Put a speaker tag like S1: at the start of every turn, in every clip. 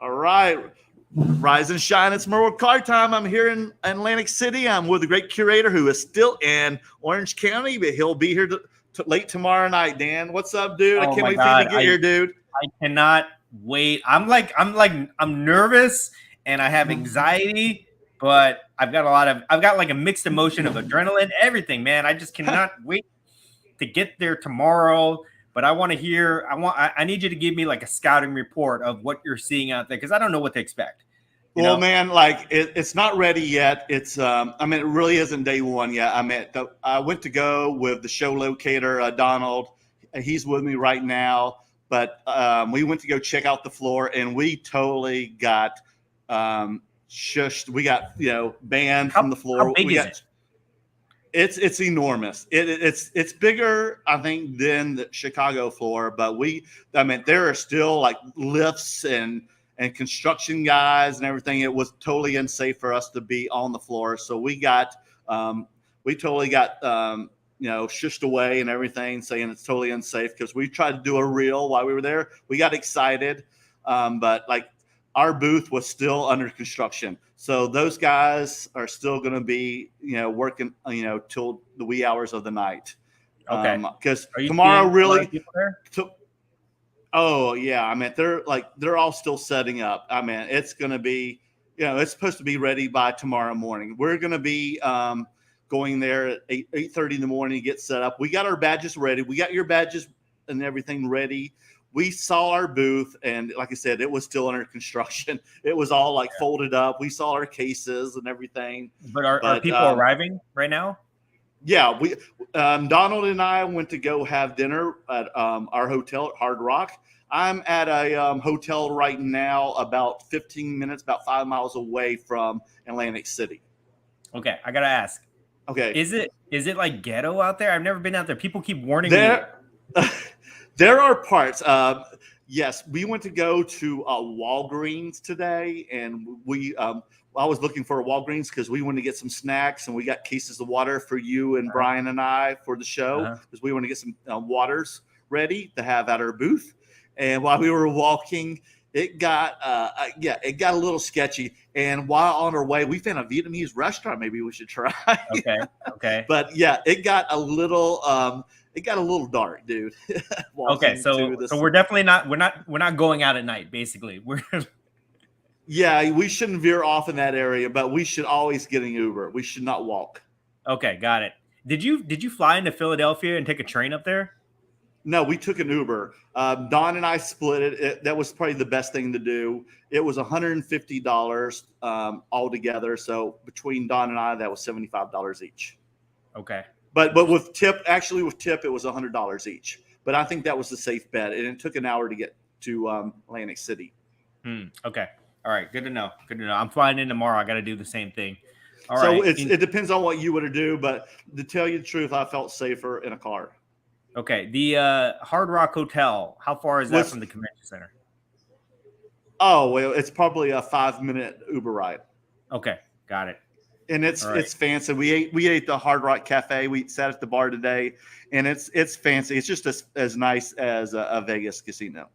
S1: All right. Rise and shine. It's Merle Car time. I'm here in Atlantic City. I'm with the great curator who is still in Orange County, but he'll be here late tomorrow night. Dan, what's up, dude? I
S2: Oh
S1: can't
S2: my
S1: wait for you to
S2: God.
S1: get here, dude.
S2: I cannot wait. I'm nervous and I have anxiety, but I've got like a mixed emotion of adrenaline, everything, man. I just cannot wait to get there tomorrow. But I need you to give me like a scouting report of what you're seeing out there because I don't know what to expect.
S1: Well, man, like it's not ready yet. It's it really isn't day one yet. I went to go with the show locator, Donald. He's with me right now, but we went to go check out the floor, and we totally got shushed. We got banned from the floor.
S2: How big is it?
S1: It's enormous. It's bigger, I think, than the Chicago floor. But there are still like lifts and construction guys and everything. It was totally unsafe for us to be on the floor. So we totally got shushed away and everything, saying it's totally unsafe because we tried to do a reel while we were there. We got excited, but like our booth was still under construction. So those guys are still going to be, working, till the wee hours of the night.
S2: Okay.
S1: Because tomorrow really. Oh yeah, they're all still setting up. It's going to be, it's supposed to be ready by tomorrow morning. We're going to be going there at 8:30 in the morning to get set up. We got our badges ready. We got your badges and everything ready. We saw our booth, and like I said, it was still under construction. It was all like folded up. We saw our cases and everything.
S2: But are people arriving right now?
S1: Yeah, we Donald and I went to go have dinner at our hotel at Hard Rock. I'm at a hotel right now about 15 minutes, about 5 miles away from Atlantic City.
S2: Okay, I gotta ask.
S1: Okay,
S2: is it like ghetto out there? I've never been out there. People keep warning me.
S1: There are parts. Yes, we went to go to Walgreens today, and I was looking for a Walgreens because we wanted to get some snacks, and we got cases of water for you and Brian and I for the show because we want to get some waters ready to have at our booth. And while we were walking, it got a little sketchy. And while on our way, we found a Vietnamese restaurant. Maybe we should try.
S2: Okay.
S1: But yeah, it got a little dark, dude.
S2: Okay, so we're definitely not going out at night. Basically,
S1: Yeah, we shouldn't veer off in that area, but we should always get an Uber. We should not walk.
S2: Okay, got it. Did you fly into Philadelphia and take a train up there?
S1: No, we took an Uber. Don and I split it. That was probably the best thing to do. It was $150 altogether. So between Don and I, that was $75 each.
S2: Okay.
S1: But with tip, it was $100 each. But I think that was the safe bet, and it took an hour to get to Atlantic City.
S2: Okay. All right. Good to know. I'm flying in tomorrow. I got to do the same thing. All
S1: so
S2: right.
S1: It depends on what you would do, but to tell you the truth, I felt safer in a car.
S2: Okay. The Hard Rock Hotel, how far is that from the convention center?
S1: Oh, well, it's probably a 5-minute Uber ride.
S2: Okay. Got it.
S1: And it's fancy. We ate the Hard Rock Cafe. We sat at the bar today, and it's fancy. It's just as nice as a Vegas casino.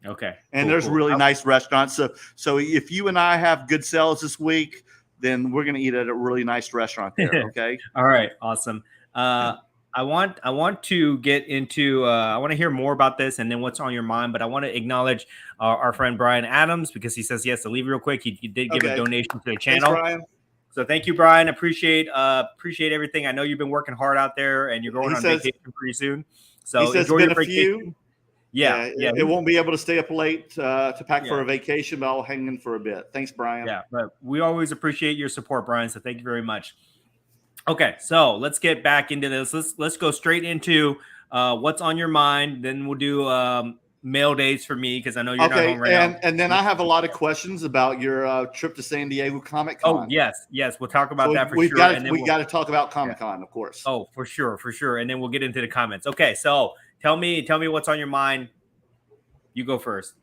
S2: Okay.
S1: And there's really nice restaurants. So if you and I have good sales this week, then we're going to eat at a really nice restaurant there. Okay.
S2: All right. Awesome. I want to get into I want to hear more about this and then what's on your mind, but I want to acknowledge our friend Brian Adams because he says he has to leave real quick. He did give a donation to the channel.
S1: Thanks, Brian.
S2: So thank you, Brian. Appreciate everything. I know you've been working hard out there and you're going on vacation pretty soon. So enjoy your vacation. Yeah.
S1: It won't be able to stay up late to pack for a vacation, but I'll hang in for a bit. Thanks, Brian.
S2: Yeah, but we always appreciate your support, Brian. So thank you very much. Okay, so let's get back into this. Let's go straight into what's on your mind. Then we'll do mail days for me because I know you're not home right now.
S1: And then I have a lot of questions about your trip to San Diego Comic-Con.
S2: Oh, yes. We'll talk about that for sure.
S1: We got to talk about Comic-Con, of course.
S2: Oh, for sure. And then we'll get into the comments. Okay, so tell me what's on your mind. You go first.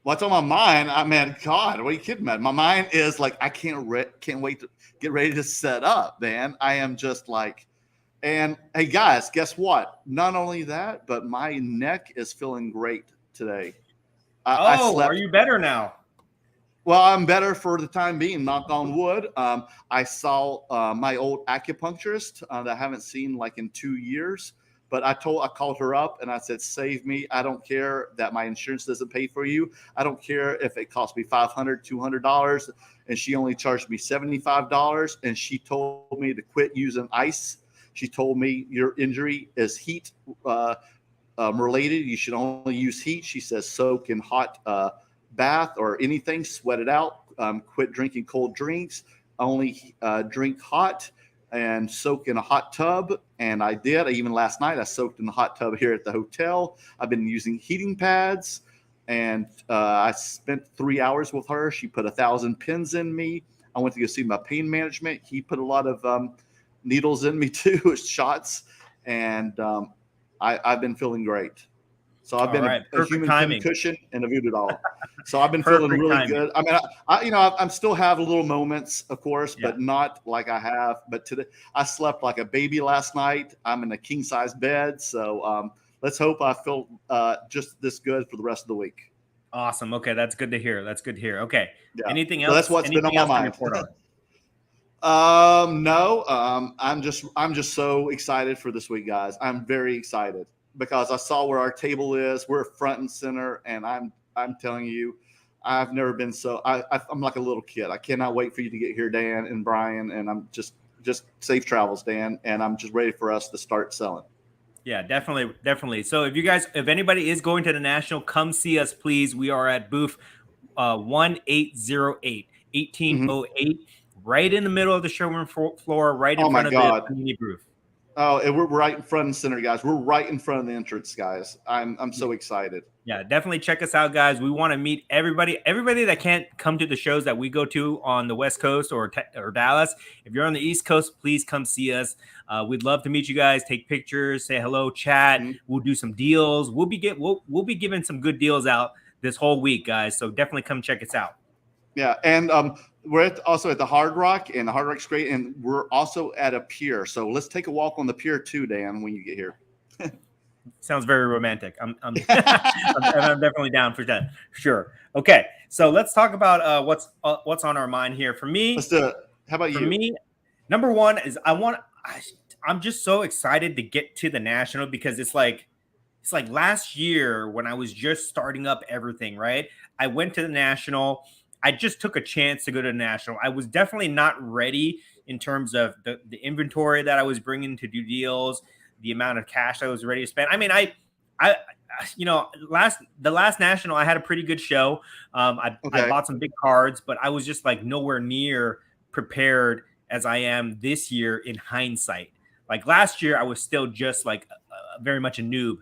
S1: What's on my mind? God, what are you kidding about? My mind is like, I can't wait to get ready to set up, man. I am just like, and hey guys, guess what? Not only that, but my neck is feeling great today.
S2: Are you better now?
S1: Well, I'm better for the time being, knock on wood. I saw my old acupuncturist that I haven't seen like in 2 years. But I called her up and I said, save me. I don't care that my insurance doesn't pay for you. I don't care if it costs me $500, $200. And she only charged me $75. And she told me to quit using ice. She told me your injury is heat related. You should only use heat. She says soak in hot bath or anything, sweat it out. Quit drinking cold drinks. Only drink hot and soak in a hot tub. And I did. Even last night, I soaked in the hot tub here at the hotel. I've been using heating pads, and I spent 3 hours with her. She put 1,000 pins in me. I went to go see my pain management. He put a lot of needles in me too, shots, and I've been feeling great. So I've been a human cushion and a voodoo doll. So I've been feeling really good. I mean, I'm still have little moments, of course, but not like I have. But today, I slept like a baby last night. I'm in a king size bed. So let's hope I feel just this good for the rest of the week.
S2: Awesome. Okay, that's good to hear. Okay. Yeah. Anything else?
S1: So that's what's been on my mind. No. I'm just so excited for this week, guys. I'm very excited, because I saw where our table is. We're front and center, and I'm telling you, I've never been so. I'm like a little kid. I cannot wait for you to get here, Dan and Brian, and I'm just safe travels, Dan, and I'm just ready for us to start selling.
S2: Yeah, definitely. So if anybody is going to the National, come see us, please. We are at booth 1808, 1808, right in the middle of the showroom floor, right in front of the community booth.
S1: Oh, and we're right in front and center, guys. We're right in front of the entrance, guys. I'm so excited.
S2: Yeah, definitely check us out, guys. We want to meet everybody that can't come to the shows that we go to on the West Coast or Dallas. If you're on the East Coast, please come see us. We'd love to meet you guys, take pictures, say hello, chat. Mm-hmm. We'll do some deals. We'll be giving some good deals out this whole week, guys. So definitely come check us out.
S1: Yeah, and we're also at the Hard Rock, and the Hard Rock's great, and we're also at a pier. So let's take a walk on the pier too, Dan, when you get here.
S2: Sounds very romantic. I'm definitely down for that. Sure. Okay, so let's talk about what's on our mind here. For me,
S1: let's do it. How about you?
S2: For me, number one is I'm just so excited to get to the National, because it's like last year when I was just starting up everything, right? I went to the National. I just took a chance to go to the National. I was definitely not ready in terms of the inventory that I was bringing to do deals, the amount of cash I was ready to spend. I mean, the last National, I had a pretty good show. I bought some big cards, but I was just like nowhere near prepared as I am this year in hindsight. Like last year, I was still just like very much a noob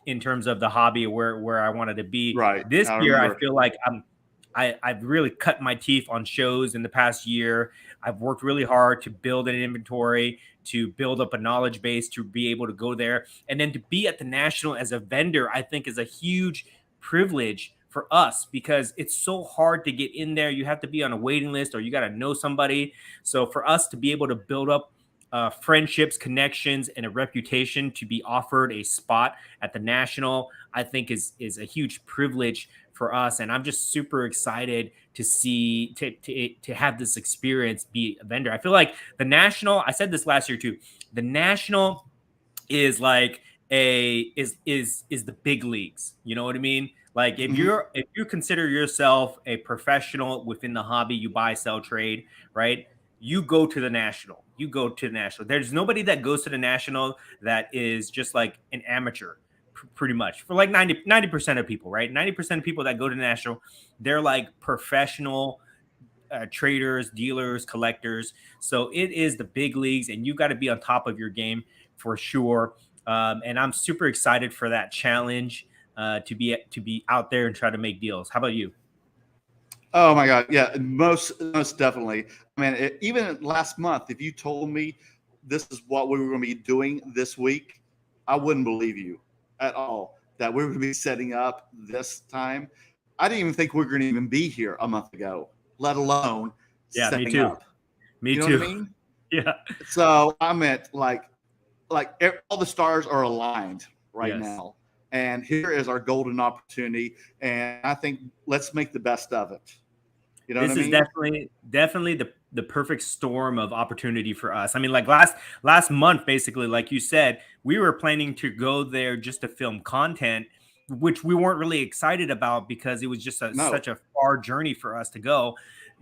S2: in terms of the hobby where I wanted to be.
S1: Right.
S2: This year, I feel like I've really cut my teeth on shows in the past year. I've worked really hard to build an inventory, to build up a knowledge base, to be able to go there. And then to be at the National as a vendor, I think is a huge privilege for us, because it's so hard to get in there. You have to be on a waiting list, or you got to know somebody. So for us to be able to build up friendships, connections, and a reputation to be offered a spot at the National, I think is a huge privilege for us. And I'm just super excited to have this experience, be a vendor. I feel like the National, I said this last year too, the National is like is the big leagues. You know what I mean? Like if you consider yourself a professional within the hobby, you buy, sell, trade, right? You go to the National. There's nobody that goes to the National that is just like an amateur. Pretty much for like 90% of people, right? 90% of people that go to National, they're like professional traders, dealers, collectors. So it is the big leagues, and you got to be on top of your game for sure. And I'm super excited for that challenge to be out there and try to make deals. How about you?
S1: Oh my God, yeah, most definitely. I mean, even last month, if you told me this is what we were going to be doing this week, I wouldn't believe you at all, that we were going to be setting up this time. I didn't even think we were going to even be here a month ago, let alone setting
S2: me too.
S1: up.
S2: Me
S1: too.
S2: What
S1: I mean?
S2: Yeah.
S1: So I meant like all the stars are aligned right now. And here is our golden opportunity. And I think let's make the best of it. You know what I
S2: This is
S1: mean?
S2: definitely the perfect storm of opportunity for us. I mean, like last month, basically, like you said, we were planning to go there just to film content, which we weren't really excited about because it was just
S1: No,
S2: such a far journey for us to go.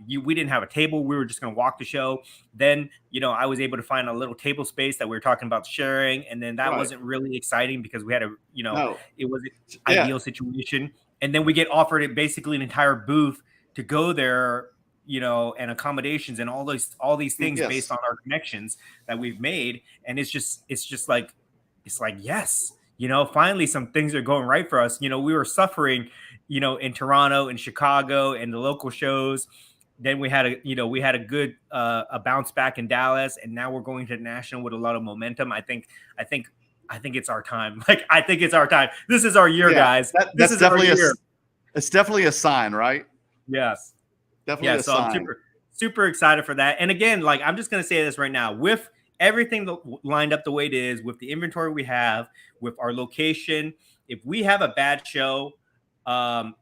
S2: We didn't have a table. We were just going to walk the show. Then, I was able to find a little table space that we were talking about sharing. And then that
S1: right.
S2: wasn't really exciting because we had
S1: No.
S2: it was an
S1: Yeah.
S2: ideal situation. And then we get offered it basically an entire booth to go there, and accommodations and all these things based
S1: Yes.
S2: on our connections that we've made. And it's like, yes, finally some things are going right for us. We were suffering, in Toronto and Chicago and the local shows. Then we had a good a bounce back in Dallas, and now we're going to national with a lot of momentum. I think it's our time. Like, I think it's our time. This is our year,
S1: Yeah.
S2: guys. This
S1: That's
S2: is our
S1: definitely
S2: year.
S1: it's definitely a sign, right?
S2: Yes.
S1: Definitely
S2: Yeah,
S1: a
S2: so I'm
S1: sign.
S2: super excited for that. And again, like, I'm just gonna say this right now, with everything lined up the way it is, with the inventory we have, with our location, if we have a bad show,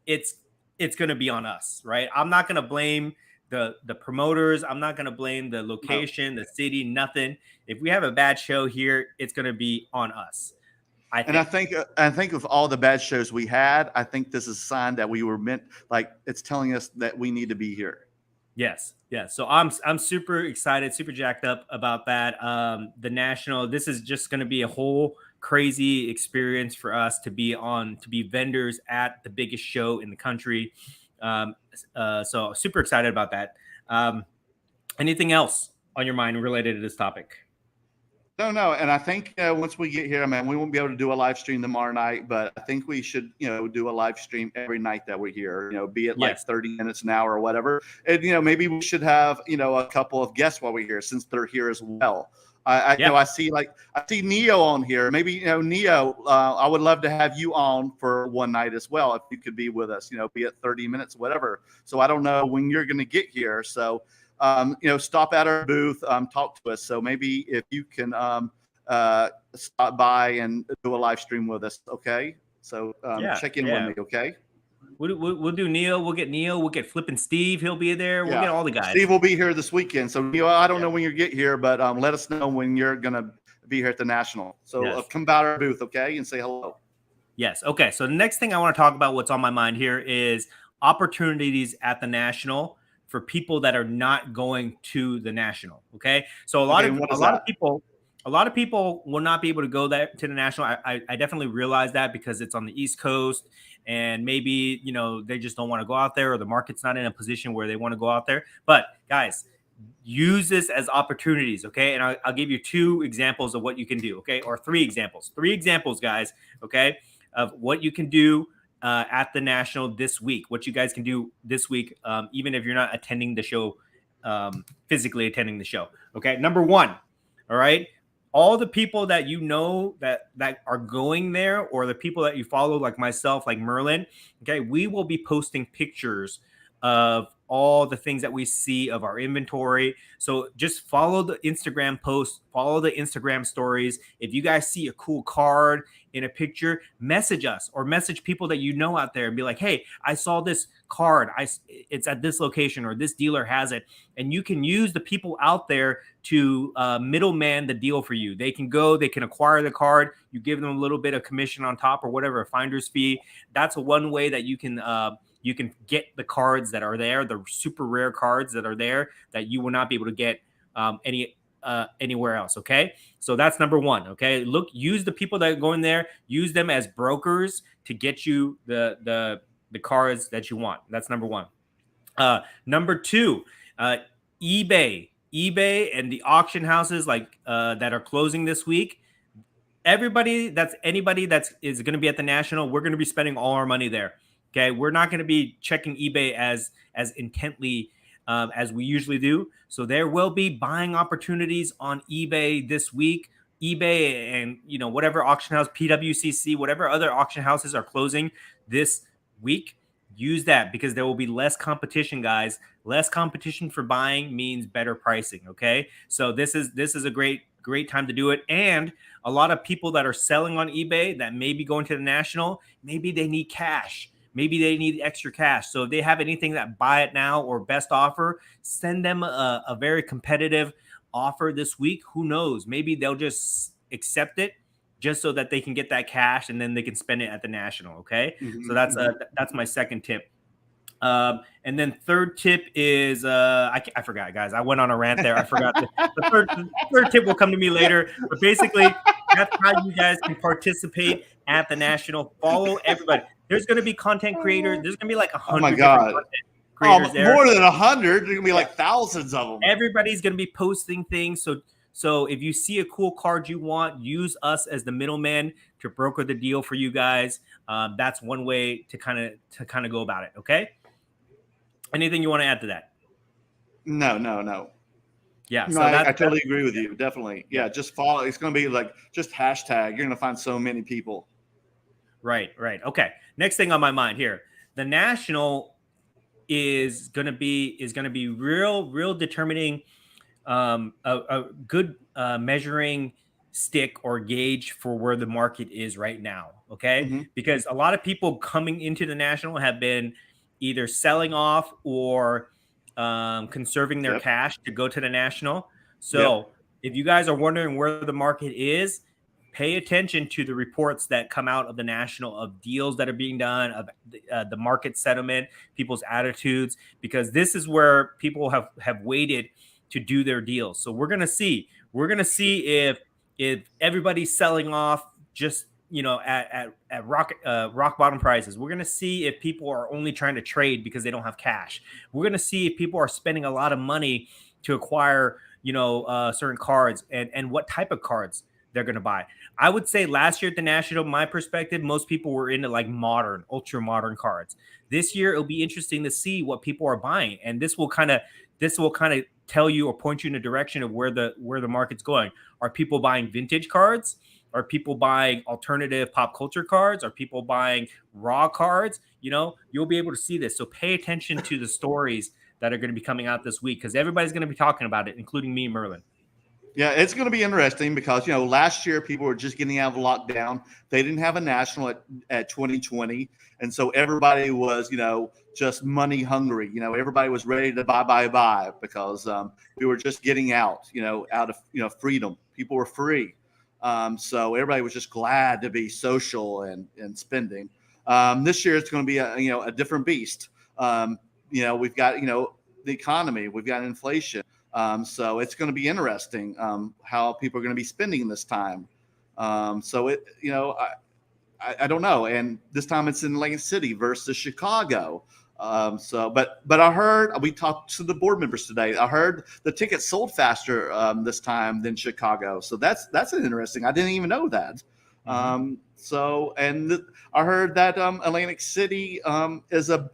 S2: it's gonna be on us, right? I'm not gonna blame the promoters. I'm not gonna blame the
S1: No.
S2: location, the city, nothing. If we have a bad show here, it's gonna be on us. I
S1: And I
S2: think.
S1: think I think with all the bad shows we had, I think this is a sign that we were meant. Like, it's telling us that we need to be here.
S2: Yes, yes. So I'm super excited, super jacked up about that. The national. This is just going to be a whole crazy experience for us to be vendors at the biggest show in the country. So super excited about that. Anything else on your mind related to this topic?
S1: No, and I think once we get here, I mean, we won't be able to do a live stream tomorrow night, but I think we should, do a live stream every night that we're here. Be it like
S2: Yes.
S1: 30 minutes an hour or whatever. And maybe we should have a couple of guests while we're here, since they're here as well. I
S2: Yeah.
S1: I see Neo on here. Maybe Neo. I would love to have you on for one night as well if you could be with us. Be it 30 minutes, whatever. So I don't know when you're going to get here. So stop at our booth, talk to us. So maybe if you can stop by and do a live stream with us, okay? So check in with me, okay?
S2: We'll do Neil. We'll get Neil. We'll get Flippin' Steve. He'll be there. We'll get all the guys.
S1: Steve will be here this weekend. So I don't know when you get here, but let us know when you're gonna be here at the National. So come by our booth, okay, and say hello.
S2: Yes. Okay. So the next thing I want to talk about, what's on my mind here, is opportunities at the National for people that are not going to the National. Okay. So a lot of people will not be able to go there to the National. I definitely realize that because it's on the East Coast, and maybe they just don't want to go out there, or the market's not in a position where they want to go out there. But guys, use this as opportunities, okay? And I'll give you 2 examples of what you can do, okay? Or 3 examples, guys, okay, of what you can do at the National this week. What you guys can do this week, even if you're not attending the show, physically attending the show. Okay, number 1, all right. All the people that that are going there, or the people that you follow, like myself, like Merlin, okay, we will be posting pictures of all the things that we see of our inventory. So just follow the Instagram posts, follow the Instagram stories. If you guys see a cool card in a picture, message us or message people that out there and be like, hey, I saw this card. It's at this location, or this dealer has it. And you can use the people out there to middleman the deal for you. They can acquire the card. You give them a little bit of commission on top, or whatever, a finder's fee. That's one way that you can get the cards that are there, the super rare cards that are there that you will not be able to get anywhere else. Okay. So that's number 1. Okay. Use the people that are going there, use them as brokers to get you the cards that you want. That's number 1. Number 2, eBay and the auction houses that are closing this week. Anybody that's is going to be at the National, we're going to be spending all our money there. Okay, we're not going to be checking eBay as intently as we usually do. So there will be buying opportunities on eBay this week. eBay and whatever auction house, PWCC, whatever other auction houses are closing this week, use that, because there will be less competition, guys. Less competition for buying means better pricing. Okay, so this is a great time to do it. And a lot of people that are selling on eBay that may be going to the National, maybe they need cash. Maybe they need extra cash. So if they have anything that buy it now or best offer, send them a very competitive offer this week. Who knows? Maybe they'll just accept it just so that they can get that cash and then they can spend it at the National. Okay. So that's my second tip. And then third tip is I forgot, guys. I went on a rant there. I forgot. The third tip will come to me later. But basically, that's how you guys can participate at the National. Follow everybody. There's going to be content creators. There's going to be like 100 different content creators there.
S1: More than 100. There's going to be like thousands of them.
S2: Everybody's going to be posting things. So if you see a cool card you want, use us as the middleman to broker the deal for you guys. That's one way to kind of go about it. Okay. Anything you want to add to that?
S1: No.
S2: Yeah.
S1: No, I totally agree with you. Definitely. Yeah. Just follow. It's going to be like just hashtag. You're going to find so many people. Right.
S2: Okay. Next thing on my mind here, the National is going to be real determining, a good measuring stick or gauge for where the market is right now. Okay. Because a lot of people coming into the National have been either selling off or conserving their cash to go to the National. So if you guys are wondering where the market is, pay attention to the reports that come out of the National of deals that are being done, of the market settlement, people's attitudes, because this is where people have waited to do their deals. So we're going to see if everybody's selling off just, at rock bottom prices. We're going to see if people are only trying to trade because they don't have cash. We're going to see if people are spending a lot of money to acquire, certain cards and what type of cards they're going to buy. I would say last year at the National, my perspective, most people were into like modern, ultra modern cards. This year, it'll be interesting to see what people are buying. And this will kind of tell you or point you in a direction of where the market's going. Are people buying vintage cards? Are people buying alternative pop culture cards? Are people buying raw cards? You'll be able to see this. So pay attention to the stories that are going to be coming out this week because everybody's going to be talking about it, including me, Merlin.
S1: Yeah, it's going to be interesting because, last year people were just getting out of lockdown. They didn't have a National at 2020. And so everybody was, just money hungry. Everybody was ready to buy because we were just getting out, out of, freedom. People were free. So everybody was just glad to be social and spending. This year it's going to be a different beast. We've got, the economy, we've got inflation. So it's going to be interesting how people are going to be spending this time. So it, I don't know. And this time it's in Atlantic City versus Chicago. But I heard, we talked to the board members today. I heard the tickets sold faster this time than Chicago. So that's interesting. I didn't even know that. I heard that Atlantic City is a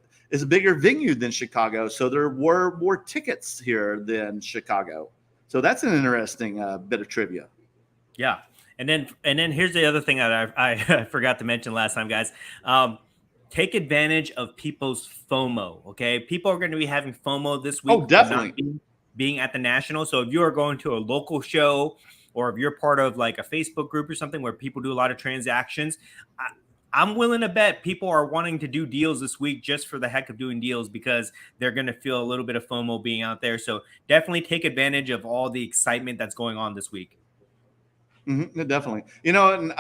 S1: bigger venue than Chicago. So there were more tickets here than Chicago. So that's an interesting bit of trivia.
S2: Yeah. And then here's the other thing that I forgot to mention last time, guys. Take advantage of people's FOMO. Okay. People are going to be having FOMO this week.
S1: Oh, definitely.
S2: Being at the National. So if you are going to a local show or if you're part of like a Facebook group or something where people do a lot of transactions, I'm willing to bet people are wanting to do deals this week just for the heck of doing deals because they're going to feel a little bit of FOMO being out there. So definitely take advantage of all the excitement that's going on this week.
S1: Definitely. And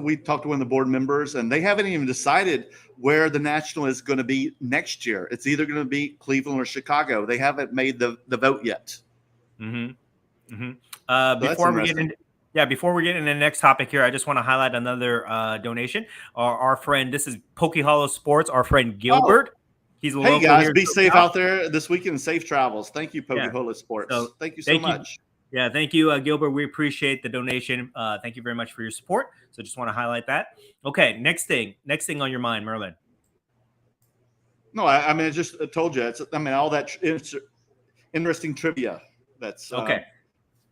S1: we talked to one of the board members and they haven't even decided where the National is going to be next year. It's either going to be Cleveland or Chicago. They haven't made the vote yet.
S2: Before we get into the next topic here, I just want to highlight another donation. Our friend, this is Pokey Hollow Sports, our friend Gilbert. He's a local.
S1: Hey guys,
S2: here
S1: be safe out there this weekend. Safe travels. Thank you, Pokey Hollow Sports.
S2: So,
S1: thank you so much.
S2: Yeah, thank you, Gilbert. We appreciate the donation. Thank you very much for your support. So just want to highlight that. Okay, next thing on your mind, Merlin.
S1: No, I mean, I just told you. All that interesting trivia. That's
S2: okay.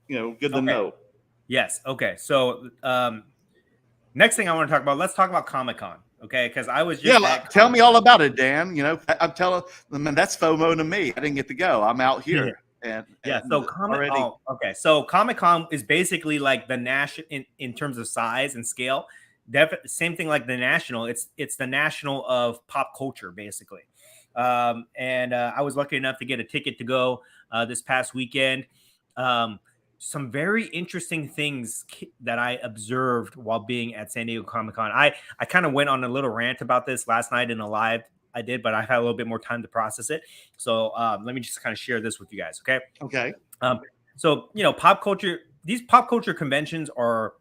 S1: Good to know.
S2: Yes. Okay. So next thing I want to talk about, let's talk about Comic-Con. Okay, because I was just
S1: tell me all about it, Dan. I'm telling them, man, that's FOMO to me. I didn't get to go. I'm out here.
S2: Yeah. So Comic-Con is basically like the national in terms of size and scale. Same thing like the national. It's the national of pop culture, basically. And I was lucky enough to get a ticket to go this past weekend. Um, some very interesting things that I observed while being at San Diego Comic Con. I kind of went on a little rant about this last night in a live I did, but I had a little bit more time to process it. So let me just kind of share this with you guys. Okay.
S1: Okay.
S2: So, pop culture, these pop culture conventions are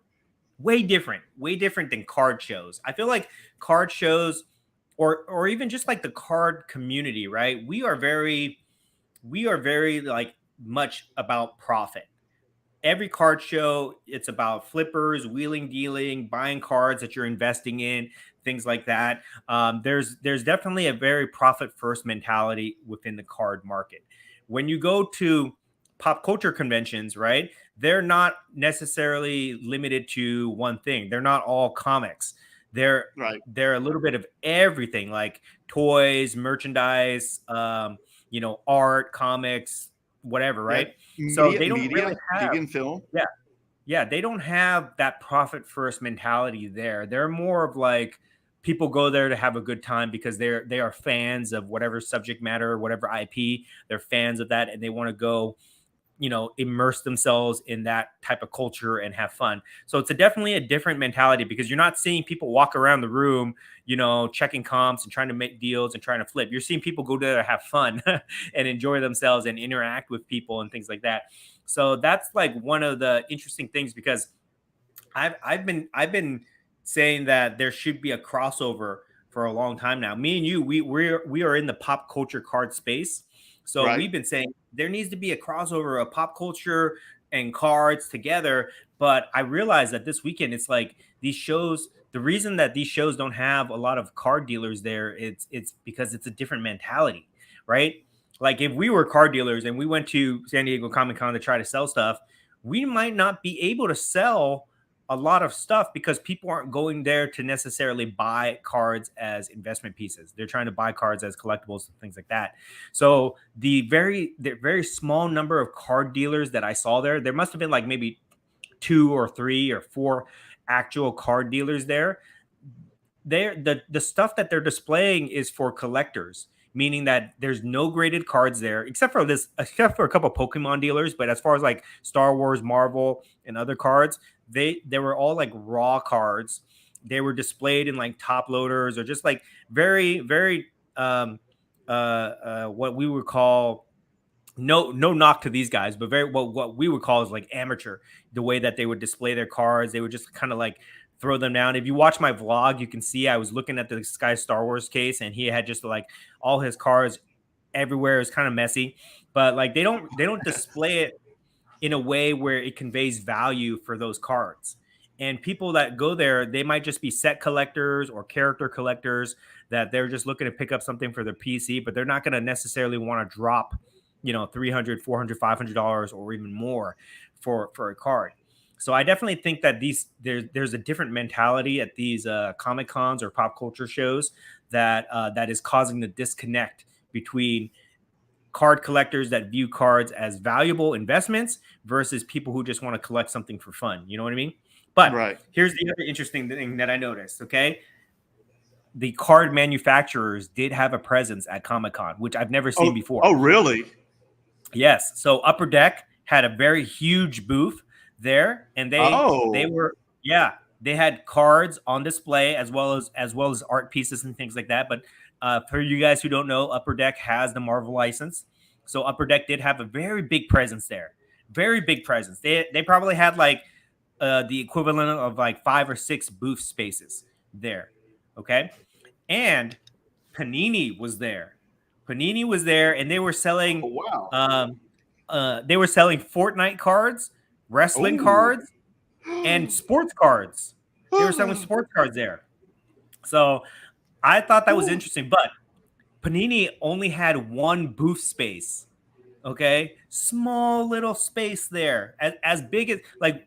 S2: way different than card shows. I feel like card shows or even just like the card community, right? We are very like much about profit. Every card show, it's about flippers, wheeling, dealing, buying cards that you're investing in, things like that. There's definitely a very profit first mentality within the card market. When you go to pop culture conventions, right? They're not necessarily limited to one thing. They're not all comics. They're
S1: Right.
S2: they're a little bit of everything, like toys, merchandise, art, comics, whatever,
S1: Yeah.
S2: right? So they don't
S1: Media,
S2: really have,
S1: TV and film.
S2: yeah, yeah, they don't have that profit first mentality there. They're more of like people go there to have a good time because they are fans of whatever subject matter, whatever IP. They're fans of that, and they want to go, immerse themselves in that type of culture and have fun. So it's definitely a different mentality because you're not seeing people walk around the room, checking comps and trying to make deals and trying to flip. You're seeing people go there to have fun and enjoy themselves and interact with people and things like that. So that's like one of the interesting things because I've been saying that there should be a crossover for a long time now. Me and you, we are in the pop culture card space, so
S1: Right.
S2: we've been saying there needs to be a crossover of pop culture and cards together. But I realized that this weekend, it's like these shows. The reason that these shows don't have a lot of card dealers there, it's because it's a different mentality, right? Like if we were card dealers and we went to San Diego Comic Con to try to sell stuff, we might not be able to sell a lot of stuff because people aren't going there to necessarily buy cards as investment pieces. They're trying to buy cards as collectibles and things like that. So the very small number of card dealers that I saw there must have been like maybe 2 or 3 or 4 actual card dealers there. The stuff that they're displaying is for collectors, meaning that there's no graded cards there except for a couple Pokemon dealers. But as far as like Star Wars, Marvel, and other cards, they were all like raw cards. They were displayed in like top loaders or just like very, very what we would call, no knock to these guys, but very what we would call is like amateur. The way that they would display their cards, they would just kind of like throw them down. If you watch my vlog, you can see I was looking at this guy's Star Wars case, and he had just like all his cards everywhere. It's kind of messy, but like they don't display it in a way where it conveys value for those cards. And people that go there, they might just be set collectors or character collectors that they're just looking to pick up something for their PC, but they're not going to necessarily want to drop, $300, $400, $500 or even more for a card. So I definitely think that there's a different mentality at these Comic Cons or pop culture shows that is causing the disconnect between card collectors that view cards as valuable investments versus people who just want to collect something for fun. You know what I mean? But
S1: Right.
S2: here's the other interesting thing that I noticed. Okay. The card manufacturers did have a presence at Comic Con, which I've never seen before.
S1: Oh, really?
S2: Yes. So Upper Deck had a very huge booth there, and they were, yeah, they had cards on display as well as art pieces and things like that. But for you guys who don't know, Upper Deck has the Marvel license, so Upper Deck did have a very big presence there, very big presence. They probably had like the equivalent of like 5 or 6 booth spaces there. Okay, and Panini was there. Panini was there, and they were selling.
S1: Oh, wow.
S2: They were selling Fortnite cards, wrestling cards, and sports cards. They were selling sports cards there. So I thought that was interesting. But Panini only had one booth space. Okay, small little space there, as big as like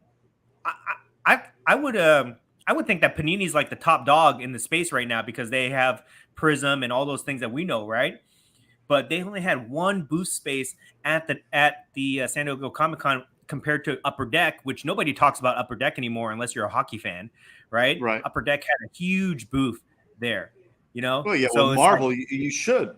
S2: I I, I would think that Panini's like the top dog in the space right now because they have Prism and all those things that we know, right? But they only had one booth space at the San Diego Comic Con compared to Upper Deck, which nobody talks about Upper Deck anymore unless you're a hockey fan, right?
S1: Right.
S2: Upper Deck had a huge booth there,
S1: Well, yeah.
S2: So
S1: With
S2: it's like,
S1: Marvel, you should.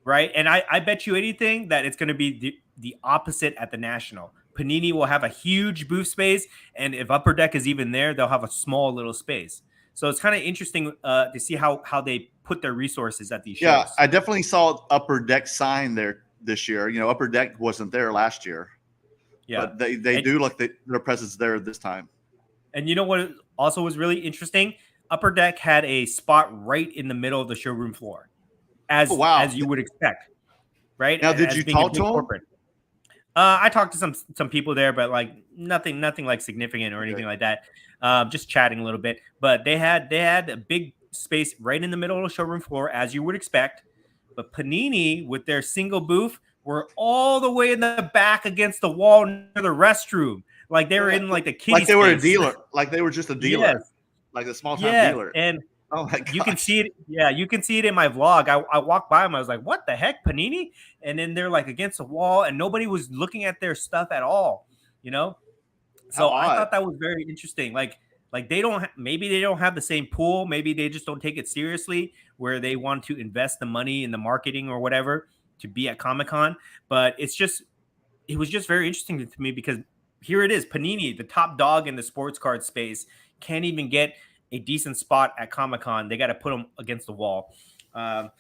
S2: right? And I bet you anything that it's going to be the opposite at the National. Panini will have a huge booth space, and if Upper Deck is even there, they'll have a small little space. So it's kind of interesting to see how they put their resources at these shows.
S1: Yeah, I definitely saw Upper Deck sign there this year. Upper Deck wasn't there last year. Yeah, but they do look their presence there this time.
S2: And you know what also was really interesting? Upper Deck had a spot right in the middle of the showroom floor, as you would expect, right?
S1: Now, did you talk to them?
S2: I talked to some people there, but like nothing like significant or anything like that. Just chatting a little bit. But they had a big space right in the middle of the showroom floor, as you would expect. But Panini, with their single booth, were all the way in the back against the wall near the restroom. Like they were in like the kiddie
S1: like they were a dealer. Like they were just a dealer.
S2: Yes.
S1: Like a small time dealer.
S2: And
S1: oh my God.
S2: You can see it. Yeah, you can see it in my vlog. I walked by them. I was like, what the heck, Panini? And then they're like against the wall, and nobody was looking at their stuff at all, So I thought that was very interesting. Like maybe they don't have the same pool. Maybe they just don't take it seriously where they want to invest the money in the marketing or whatever to be at Comic-Con. But it was just very interesting to me because here it is. Panini, the top dog in the sports card space, can't even get a decent spot at Comic-Con. They got to put them against the wall. But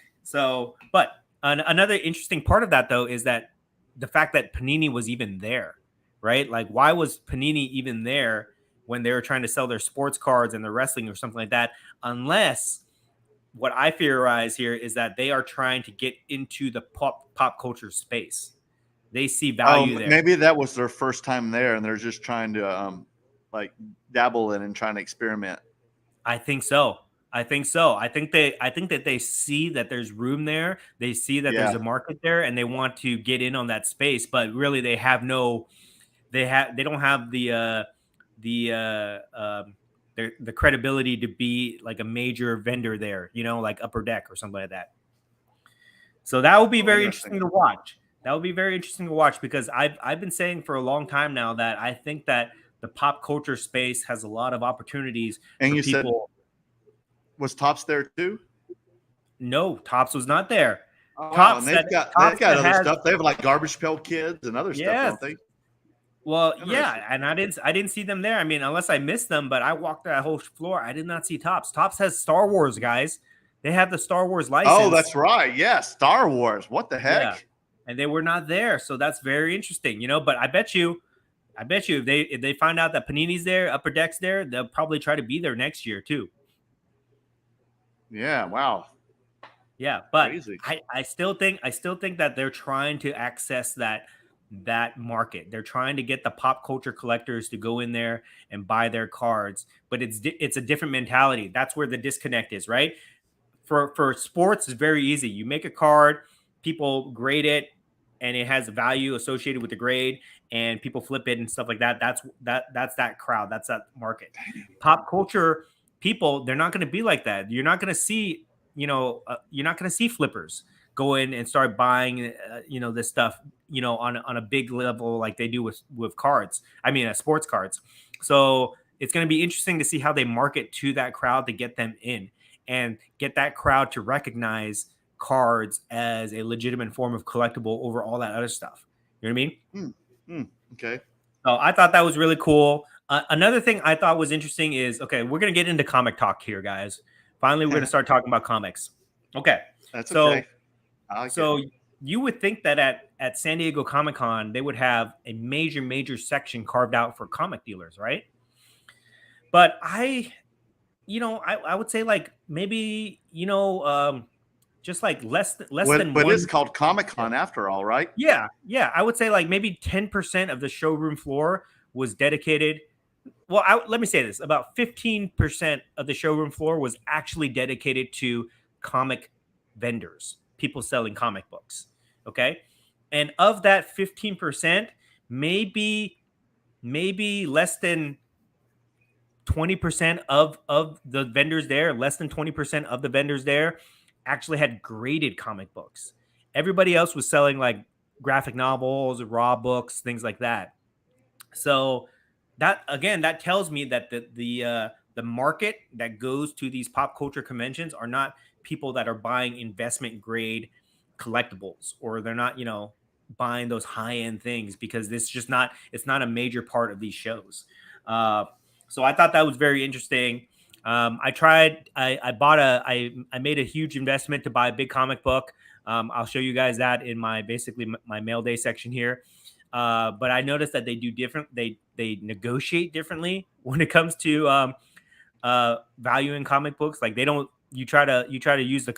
S2: another interesting part of that, though, is that the fact that Panini was even there, right? Like, why was Panini even there when they were trying to sell their sports cards and their wrestling or something like that? Unless what I theorize here is that they are trying to get into the pop culture space. They see value there.
S1: Maybe that was their first time there, and they're just trying to dabble in and trying to experiment.
S2: I think so. I think that they see that there's room there. They see that there's a market there, and they want to get in on that space. But really, they don't have the credibility to be like a major vendor there, like Upper Deck or something like that. So that would be very interesting to watch. That would be very interesting to watch because I've been saying for a long time now that I think that the pop culture space has a lot of opportunities.
S1: And you people. Said, was Topps there too?
S2: No, Topps was not there.
S1: Oh, Topps they've got other stuff. They have like Garbage Pail Kids and other stuff, don't they?
S2: Well, yeah, and I didn't see them there. I mean, unless I missed them, but I walked that whole floor. I did not see Topps. Topps has Star Wars, guys. They have the Star Wars license.
S1: Oh, that's right. Yeah, Star Wars. What the heck?
S2: Yeah. And they were not there, so that's very interesting, But I bet you, if they find out that Panini's there, Upper Deck's there, they'll probably try to be there next year too.
S1: Yeah. Wow.
S2: Yeah, but I still think that they're trying to access that market. They're trying to get the pop culture collectors to go in there and buy their cards, but it's a different mentality. That's where the disconnect is, right? For sports, it's very easy. You make a card, people grade it, and it has value associated with the grade, and people flip it and stuff like that. That's that crowd. That's that market. Pop culture people, they're not going to be like that. You're not going to see, you're not going to see flippers go in and start buying, this stuff, on a big level like they do with cards. I mean, sports cards. So it's going to be interesting to see how they market to that crowd to get them in and get that crowd to recognize cards as a legitimate form of collectible over all that other stuff. You know what I mean?
S1: Okay.
S2: So I thought that was really cool. Another thing I thought was interesting is, okay, we're going to get into comic talk here, guys. Finally, we're going to start talking about comics. Okay.
S1: That's okay.
S2: So you would think that at San Diego Comic-Con, they would have a major section carved out for comic dealers, right? But I would say like maybe, just like less than
S1: but it's called Comic-Con after all, right?
S2: Yeah. I would say like maybe 10% of the showroom floor was dedicated. Well, let me say this. About 15% of the showroom floor was actually dedicated to comic vendors, people selling comic books. Okay. And of that 15%, maybe less than 20% of the vendors there, less than 20% of the vendors there actually had graded comic books. Everybody else was selling like graphic novels, raw books, things like that. So that tells me that the market that goes to these pop culture conventions are not people that are buying investment grade collectibles, or they're not, buying those high end things, because it's not a major part of these shows. Uh, so I thought that was very interesting. I bought I made a huge investment to buy a big comic book. I'll show you guys that in my basically my mail day section here. But I noticed that they do different. They negotiate differently when it comes to valuing comic books. Like, they don't. You try to use the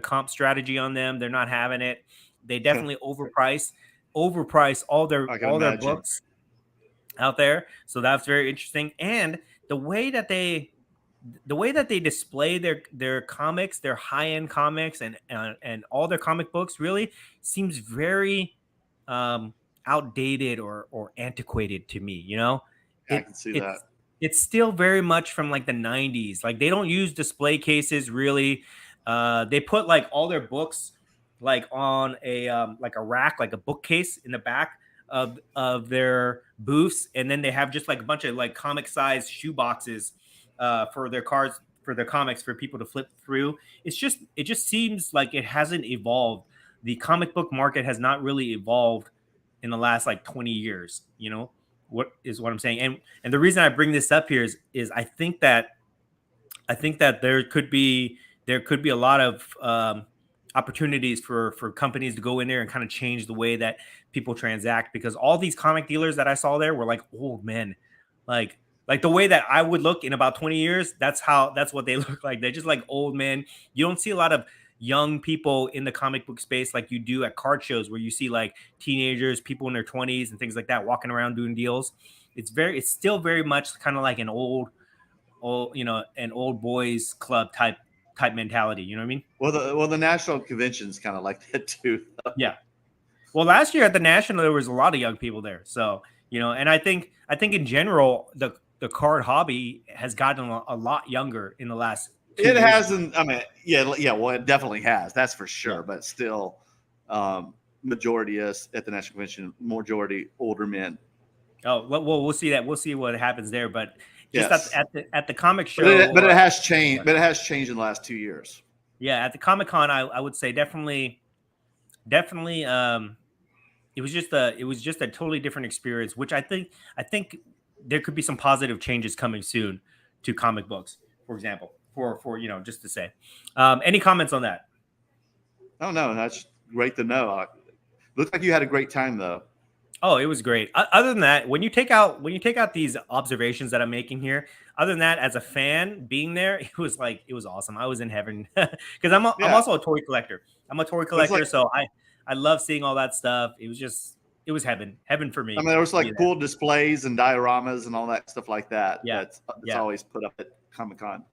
S2: comp strategy on them. They're not having it. They definitely overprice all their
S1: I can
S2: all their
S1: imagine.
S2: books out there. So that's very interesting. And the way that they display their comics, their high end comics, and all their comic books really seems very um, outdated or antiquated to me.
S1: Yeah, I
S2: It
S1: can see that.
S2: it's still very much from like the 90s. Like, they don't use display cases really. They put like all their books like on a rack, like a bookcase in the back of their booths, and then they have just like a bunch of like comic size shoe boxes for their cards, for their comics, for people to flip through. It just seems like it hasn't evolved. The comic book market has not really evolved in the last like 20 years. What I'm saying. And the reason I bring this up here is I think that there could be a lot of opportunities for companies to go in there and kind of change the way that people transact, because all these comic dealers that I saw there were like old men, like the way that I would look in about 20 years. That's what they look like. They're just like old men. You don't see a lot of young people in the comic book space like you do at card shows, where you see like teenagers, people in their 20s and things like that walking around doing deals. It's still very much kind of like an old boys club type mentality. You know what I mean?
S1: Well, the national convention's kind of like that too.
S2: Yeah. Well, last year at the national, there was a lot of young people there. So, and I think in general, the card hobby has gotten a lot younger in the last 2 years.
S1: Hasn't. I mean, yeah. Well, it definitely has. That's for sure.
S2: Yeah.
S1: But still, majority is at the national convention. Majority older men.
S2: Oh, well, we'll see that. We'll see what happens there. But just
S1: Yes,
S2: at the comic show,
S1: but it has changed. But it has changed in the last 2 years.
S2: yeah, at the Comic Con, I would say definitely. It was just a totally different experience, which I think there could be some positive changes coming soon to comic books, for example. For just to say, any comments on that?
S1: Oh no, that's great to know. Looks like you had a great time though.
S2: Oh, it was great. Other than that, when you take out these observations that I'm making here, other than that, as a fan being there, it was awesome. I was in heaven because I'm
S1: Yeah,
S2: also a toy collector. I'm a toy
S1: but it's
S2: collector,
S1: like,
S2: so I love seeing all that stuff. It was heaven for
S1: I
S2: me
S1: mean, there was
S2: to be
S1: like
S2: there.
S1: cool displays and dioramas and all that stuff like that.
S2: Yeah,
S1: That's
S2: yeah.
S1: always put up at Comic Con.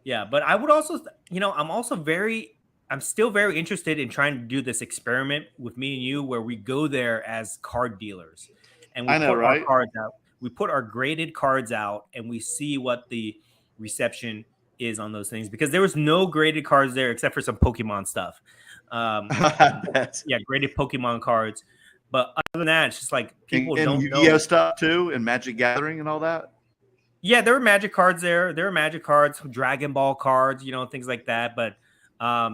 S2: Yeah, but I would also, I'm still very interested in trying to do this experiment with me and you, where we go there as card dealers and we
S1: I know,
S2: put our
S1: right?
S2: cards out. We put our graded cards out and we see what the reception is on those things, because there was no graded cards there except for some Pokemon stuff. Um,
S1: That's,
S2: yeah, graded Pokemon cards. But other than that, it's just like people
S1: and
S2: don't
S1: Yu-Gi-Oh
S2: know.
S1: stuff too, and Magic Gathering and all that.
S2: Yeah, there were magic cards there. There were magic cards, Dragon Ball cards, things like that. But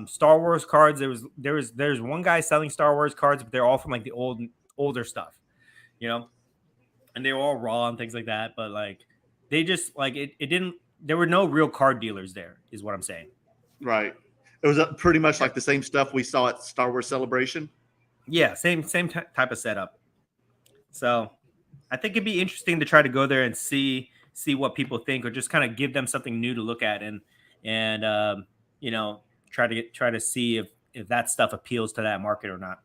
S2: Star Wars cards, there's one guy selling Star Wars cards, but they're all from like the older stuff, you know, and they were all raw and things like that. But like they just like it didn't. There were no real card dealers there, is what I'm saying.
S1: Right. It was pretty much
S2: Yeah,
S1: like the same stuff we saw at Star Wars Celebration.
S2: yeah, same type of setup. So I think it'd be interesting to try to go there and see what people think, or just kind of give them something new to look at, and you know try to see if that stuff appeals to that market or not.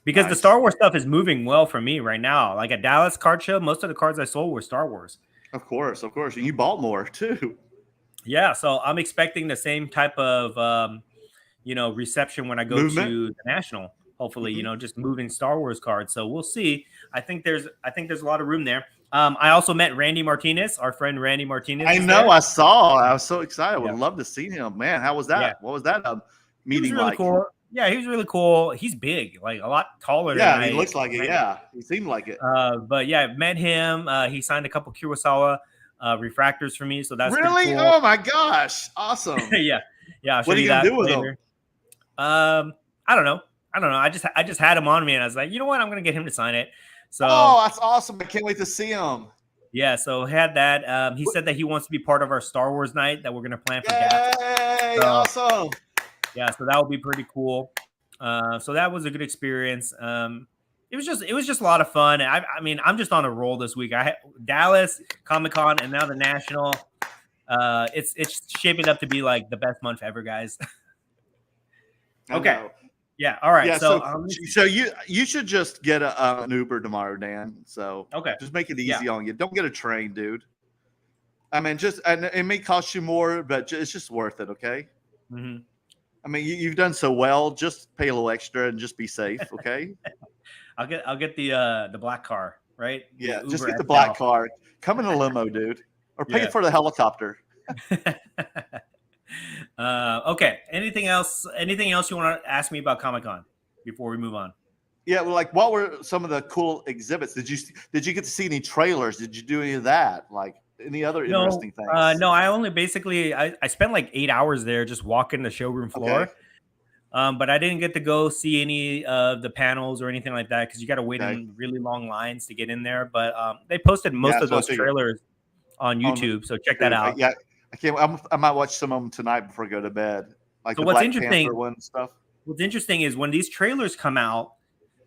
S2: Because the
S1: Nice.
S2: Star Wars stuff is moving well for me right now. Like at Dallas Card Show, most of the cards I sold were Star Wars.
S1: Of course, of course. And you bought more too.
S2: Yeah, so I'm expecting the same type of reception when I go
S1: Movement.
S2: to the national. Hopefully,
S1: Mhm.
S2: just moving Star Wars cards. So we'll see. I think there's a lot of room there. I also met Randy Martinez, our friend Randy Martinez.
S1: I
S2: is
S1: know.
S2: there.
S1: I saw. I was so excited. I would
S2: Yeah,
S1: love to see him. Man, how was
S2: yeah,
S1: that? What was that
S2: it was
S1: meeting
S2: really
S1: like?
S2: cool. Yeah, he was really cool. He's big, like a lot taller than
S1: Yeah, he
S2: I
S1: looks like it.
S2: imagined.
S1: Yeah, he seemed like it.
S2: But yeah, met him. He signed a couple Kurosawa refractors for me, so that's pretty
S1: Really?
S2: cool.
S1: Oh my gosh, awesome.
S2: Yeah, yeah. I'll show
S1: What are
S2: you
S1: you gonna
S2: that
S1: do with him?
S2: later. I don't know. I just had him on me, and I was like, you know what? I'm gonna get him to sign it. So
S1: Oh, that's awesome! I can't wait to see him.
S2: yeah, so had that. He said that he wants to be part of our Star Wars night that we're gonna plan for GAP.
S1: Yay!
S2: So
S1: Awesome.
S2: yeah, so that will be pretty cool. So that was a good experience. It was just a lot of fun. I mean, I'm just on a roll this week. I had Dallas, Comic-Con, and now the National. It's shaping up to be like the best month ever, guys. Okay. Yeah. All right.
S1: Yeah.
S2: So
S1: So you should just get an Uber tomorrow, Dan. So
S2: okay.
S1: just make it easy on you. Don't get a train, dude. I mean, and it may cost you more, but it's just worth it. Okay.
S2: Mm-hmm.
S1: I mean, you've done so well. Just pay a little extra and just be safe. Okay.
S2: I'll get the black car, right?
S1: Yeah.
S2: The
S1: just
S2: Uber
S1: get the
S2: XL.
S1: black car. Come in a limo, dude, or pay it for the helicopter.
S2: Okay. Anything else you want to ask me about Comic-Con before we move on?
S1: Yeah, well, like, what were some of the cool exhibits? Did you get to see any trailers? Did you do any of that? Like any other interesting things?
S2: No, I only basically I spent like 8 hours there just walking the showroom floor.
S1: Okay.
S2: But I didn't get to go see any of the panels or anything like that because you got to wait in really long lines to get in there. But they posted most of those trailers on YouTube, so check that out.
S1: Yeah, I might watch some of them tonight before I go to bed. Like
S2: so
S1: the
S2: what's
S1: Black
S2: interesting,
S1: Panther one stuff.
S2: What's interesting is when these trailers come out,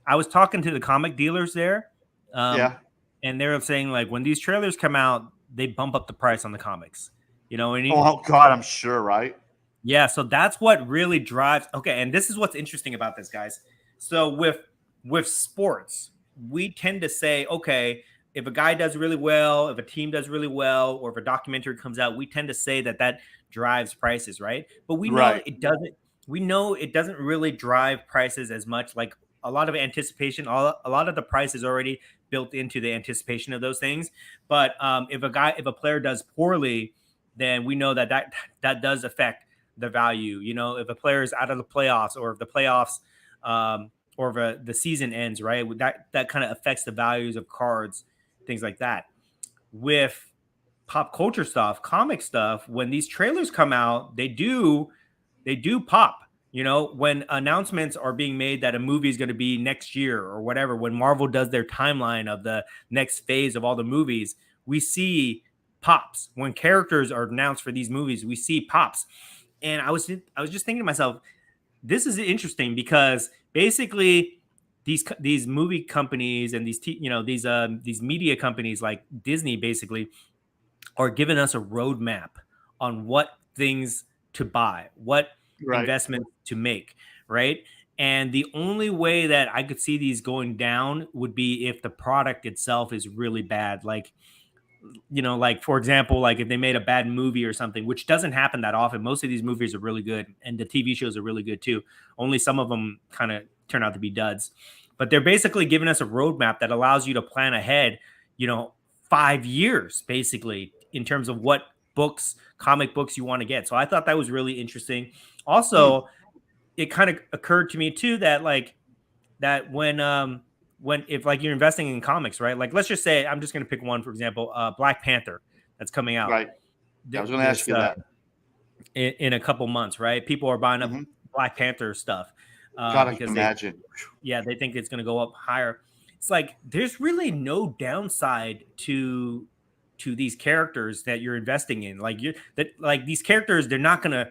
S2: I was talking to the comic dealers there, and they're saying like when these trailers come out, they bump up the price on the comics. You know,
S1: oh God, I'm sure, right?
S2: Yeah, so that's what really drives. Okay, and this is what's interesting about this, guys. So with sports, we tend to say, okay, if a guy does really well, if a team does really well, or if a documentary comes out, we tend to say that drives prices, right? But we know it doesn't. We know it doesn't really drive prices as much. Like a lot of anticipation, a lot of the price is already built into the anticipation of those things. But if a player does poorly, then we know that does affect the value. You know, if a player is out of the playoffs, or if the playoffs, or if the season ends, right, that kind of affects the values of cards, things like that. With pop culture stuff, comic stuff, when these trailers come out, they do pop. You know, when announcements are being made that a movie is going to be next year or whatever, when Marvel does their timeline of the next phase of all the movies, we see pops. When characters are announced for these movies, we see pops. And I was just thinking to myself, this is interesting because basically these movie companies and these media companies like Disney basically are giving us a roadmap on what things to buy, what investment to make, right? And the only way that I could see these going down would be if the product itself is really bad. Like, you know, like for example, like if they made a bad movie or something, which doesn't happen that often. Most of these movies are really good, and the TV shows are really good too. Only some of them kind of turn out to be duds. But they're basically giving us a roadmap that allows you to plan ahead, 5 years basically in terms of what comic books you want to get. So I thought that was really interesting. Also, it kind of occurred to me too that when if like you're investing in comics, right? Like let's just say, I'm just going to pick one, for example, Black Panther that's coming out.
S1: Right. I was going to ask you that.
S2: In a couple months, right? People are buying up Black Panther stuff.
S1: God, I can imagine.
S2: They think it's going to go up higher. It's like there's really no downside to these characters that you're investing in. Like these characters, they're not going to.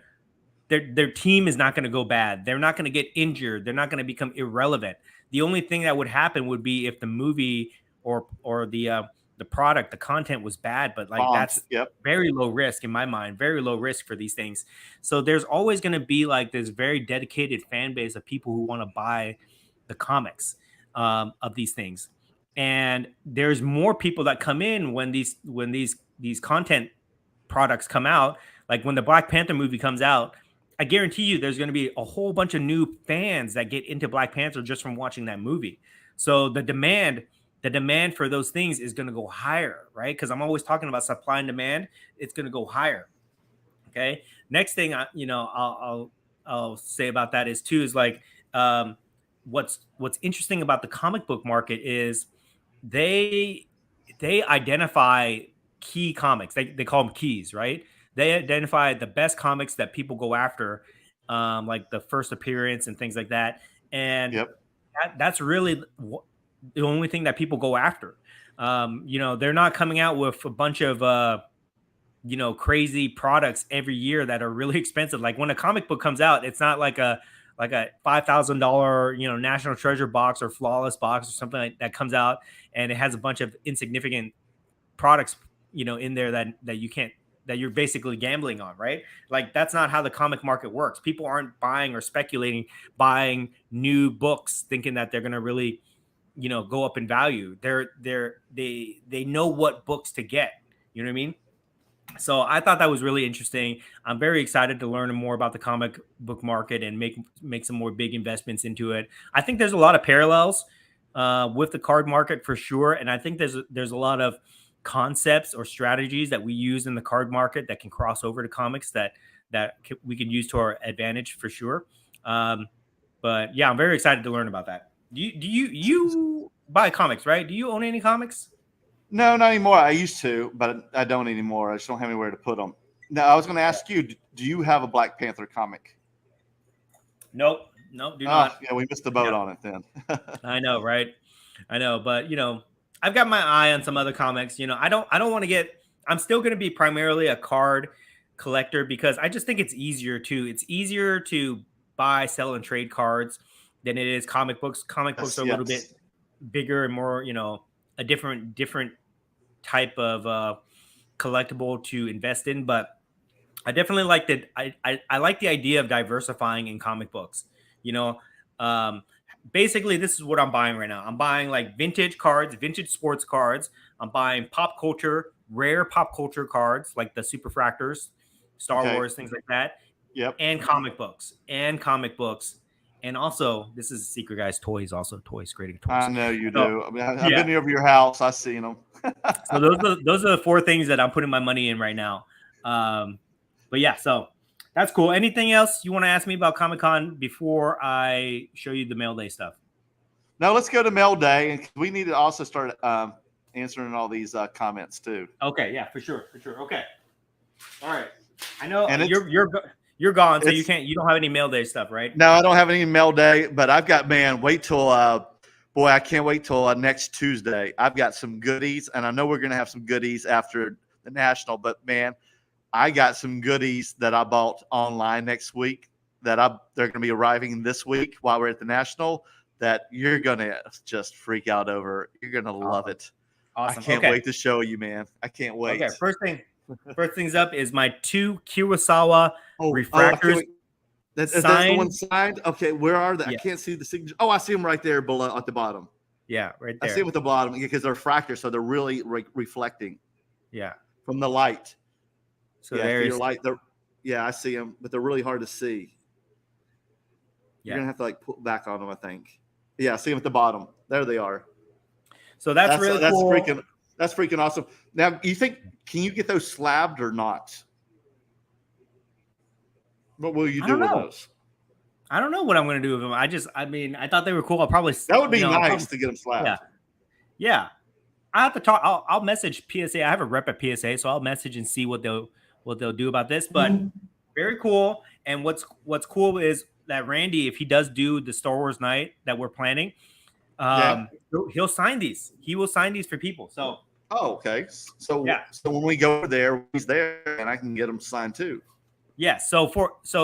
S2: Their team is not going to go bad. They're not going to get injured. They're not going to become irrelevant. The only thing that would happen would be if the movie or the product, the content was bad. But like that's very low risk in my mind. Very low risk for these things. So there's always going to be like this very dedicated fan base of people who want to buy the comics of these things. And there's more people that come in when these content products come out. Like when the Black Panther movie comes out, I guarantee you there's going to be a whole bunch of new fans that get into Black Panther just from watching that movie. So the demand for those things is going to go higher, right? Because I'm always talking about supply and demand. It's going to go higher. Okay. Next thing, I'll I'll say about that is like um, what's interesting about the comic book market is they identify key comics. They call them keys, right? They identify the best comics that people go after, like the first appearance and things like that. And
S1: Yep.
S2: that's really the only thing that people go after. They're not coming out with a bunch of crazy products every year that are really expensive. Like when a comic book comes out, it's not like a $5,000 National Treasure box or Flawless box or something like that comes out and it has a bunch of insignificant products in there that you can't, that you're basically gambling on, right? Like that's not how the comic market works. People aren't buying or speculating buying new books thinking that they're going to really go up in value. They know what books to get, you know what I mean? So I thought that was really interesting. I'm very excited to learn more about the comic book market and make some more big investments into it. I think there's a lot of parallels with the card market for sure, and I think there's a lot of concepts or strategies that we use in the card market that can cross over to comics we can use to our advantage for sure. But yeah, I'm very excited to learn about that. Do you buy comics, right? Do you own any comics?
S1: No, not anymore. I used to, but I don't anymore. I just don't have anywhere to put them. Now, I was going to ask you, do you have a Black Panther comic?
S2: Nope, do not.
S1: Yeah, we missed the boat on it then.
S2: I know, right? I know, but I've got my eye on some other comics. I don't want to get. I'm still going to be primarily a card collector because I just think it's easier to buy, sell, and trade cards than it is comic books. Comic books are a little bit bigger and more, a different type of collectible to invest in. But I definitely like that. I like the idea of diversifying in comic books. Basically, this is what I'm buying right now. I'm buying like vintage cards, vintage sports cards. I'm buying rare pop culture cards like the Superfractors, Star Wars, things like that.
S1: Yep.
S2: And comic books. And also, this is a secret, guys. Toys, grading toys.
S1: I know you do. I mean, I've been over your house. I've seen them.
S2: So those are the four things that I'm putting my money in right now. But yeah, so that's cool. Anything else you want to ask me about Comic-Con before I show you the mail day stuff?
S1: No, let's go to mail day, and we need to also start answering all these comments too.
S2: Okay, yeah, for sure. Okay, all right. I know you're gone, so you don't have any mail day stuff, right?
S1: No, I don't have any mail day, but I've got wait till I can't wait till next Tuesday. I've got some goodies, and I know we're gonna have some goodies after the National, but man, I got some goodies that I bought online next week they're going to be arriving this week while we're at the National that you're going to just freak out over. You're going to love it.
S2: Awesome.
S1: I can't wait to show you, man. I can't wait.
S2: Okay, first things up is my 2 Kurosawa refractors.
S1: That's the one signed? Okay, where are they? Yeah. I can't see the signature. Oh, I see them right there below at the bottom.
S2: Yeah, right there.
S1: I see them at the bottom because they're refractors, so they're really reflecting.
S2: Yeah.
S1: From the light.
S2: So there's
S1: light. I see them, but they're really hard to see. You're gonna have to pull back on them, I think. Yeah, I see them at the bottom. There they are.
S2: So that's really cool.
S1: That's freaking awesome. Now, can you get those slabbed or not? What will you do with those?
S2: I don't know what I'm going to do with them. I thought they were cool. I'll probably
S1: that would be nice to get them slabbed.
S2: Yeah. I have to talk. I'll message PSA. I have a rep at PSA, so I'll message and see what they'll do about this. But very cool. And what's cool is that Randy, if he does do the Star Wars night that we're planning, he'll sign these. He will sign these for people. So.
S1: Oh, okay. So when we go there, he's there, and I can get them signed too.
S2: Yeah. So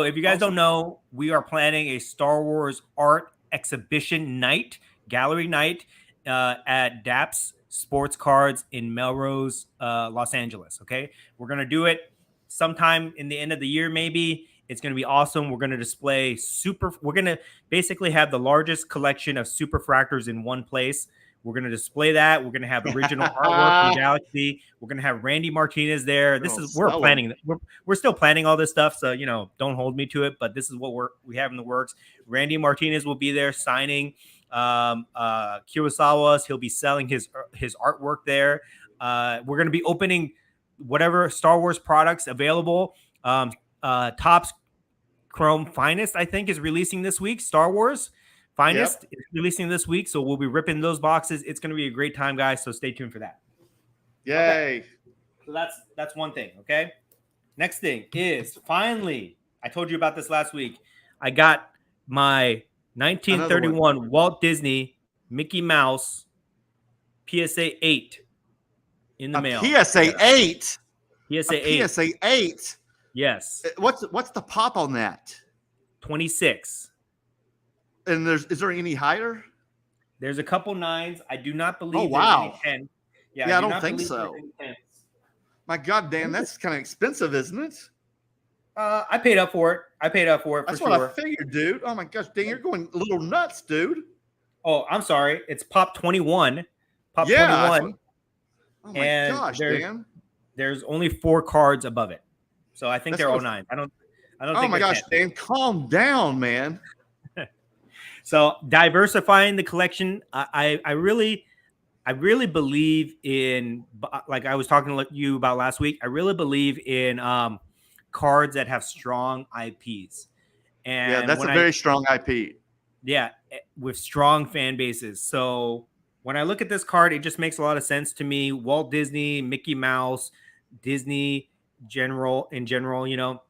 S2: if you guys don't know, we are planning a Star Wars art exhibition night, gallery night, at DAPS Sports Cards in Melrose, Los Angeles. Okay, we're gonna do it sometime in the end of the year, maybe. It's gonna be awesome. We're gonna display We're gonna basically have the largest collection of Superfractors in one place. We're going to display that. We're going to have original artwork from Galaxy. We're going to have Randy Martinez there. We're planning. We're still planning all this stuff. So, don't hold me to it, but this is what we have in the works. Randy Martinez will be there signing Kurosawa's. He'll be selling his artwork there. We're going to be opening whatever Star Wars products available. Topps Chrome Finest, I think, is releasing this week. Star Wars Finest is releasing this week, so we'll be ripping those boxes. It's going to be a great time, guys, so stay tuned for that.
S1: Yay.
S2: Okay. So that's one thing, okay? Next thing is, finally, I told you about this last week. I got my 1931 Walt Disney Mickey Mouse PSA 8 in the mail.
S1: PSA 8?
S2: PSA 8.
S1: PSA 8?
S2: Yes.
S1: What's the pop on that?
S2: 26.
S1: And is there any higher?
S2: There's a couple 9s. I do not believe
S1: there's any
S2: 10.
S1: Yeah, I don't think so. My God, Dan, that's kind of expensive, isn't it?
S2: I paid up for it.
S1: That's what I figured, dude. Oh my gosh, Dan, you're going a little nuts, dude.
S2: Oh, I'm sorry. It's Pop 21. Pop 21.
S1: Oh my gosh, Dan.
S2: There's only 4 cards above it. So I think they're all 9. I don't think.
S1: Oh my gosh, 10. Dan, calm down, man.
S2: So diversifying the collection, I really believe in, like I was talking to you about last week. I really believe in cards that have strong IPs. And
S1: yeah, that's a very strong IP.
S2: Yeah, with strong fan bases. So when I look at this card, it just makes a lot of sense to me. Walt Disney, Mickey Mouse, Disney in general, you know,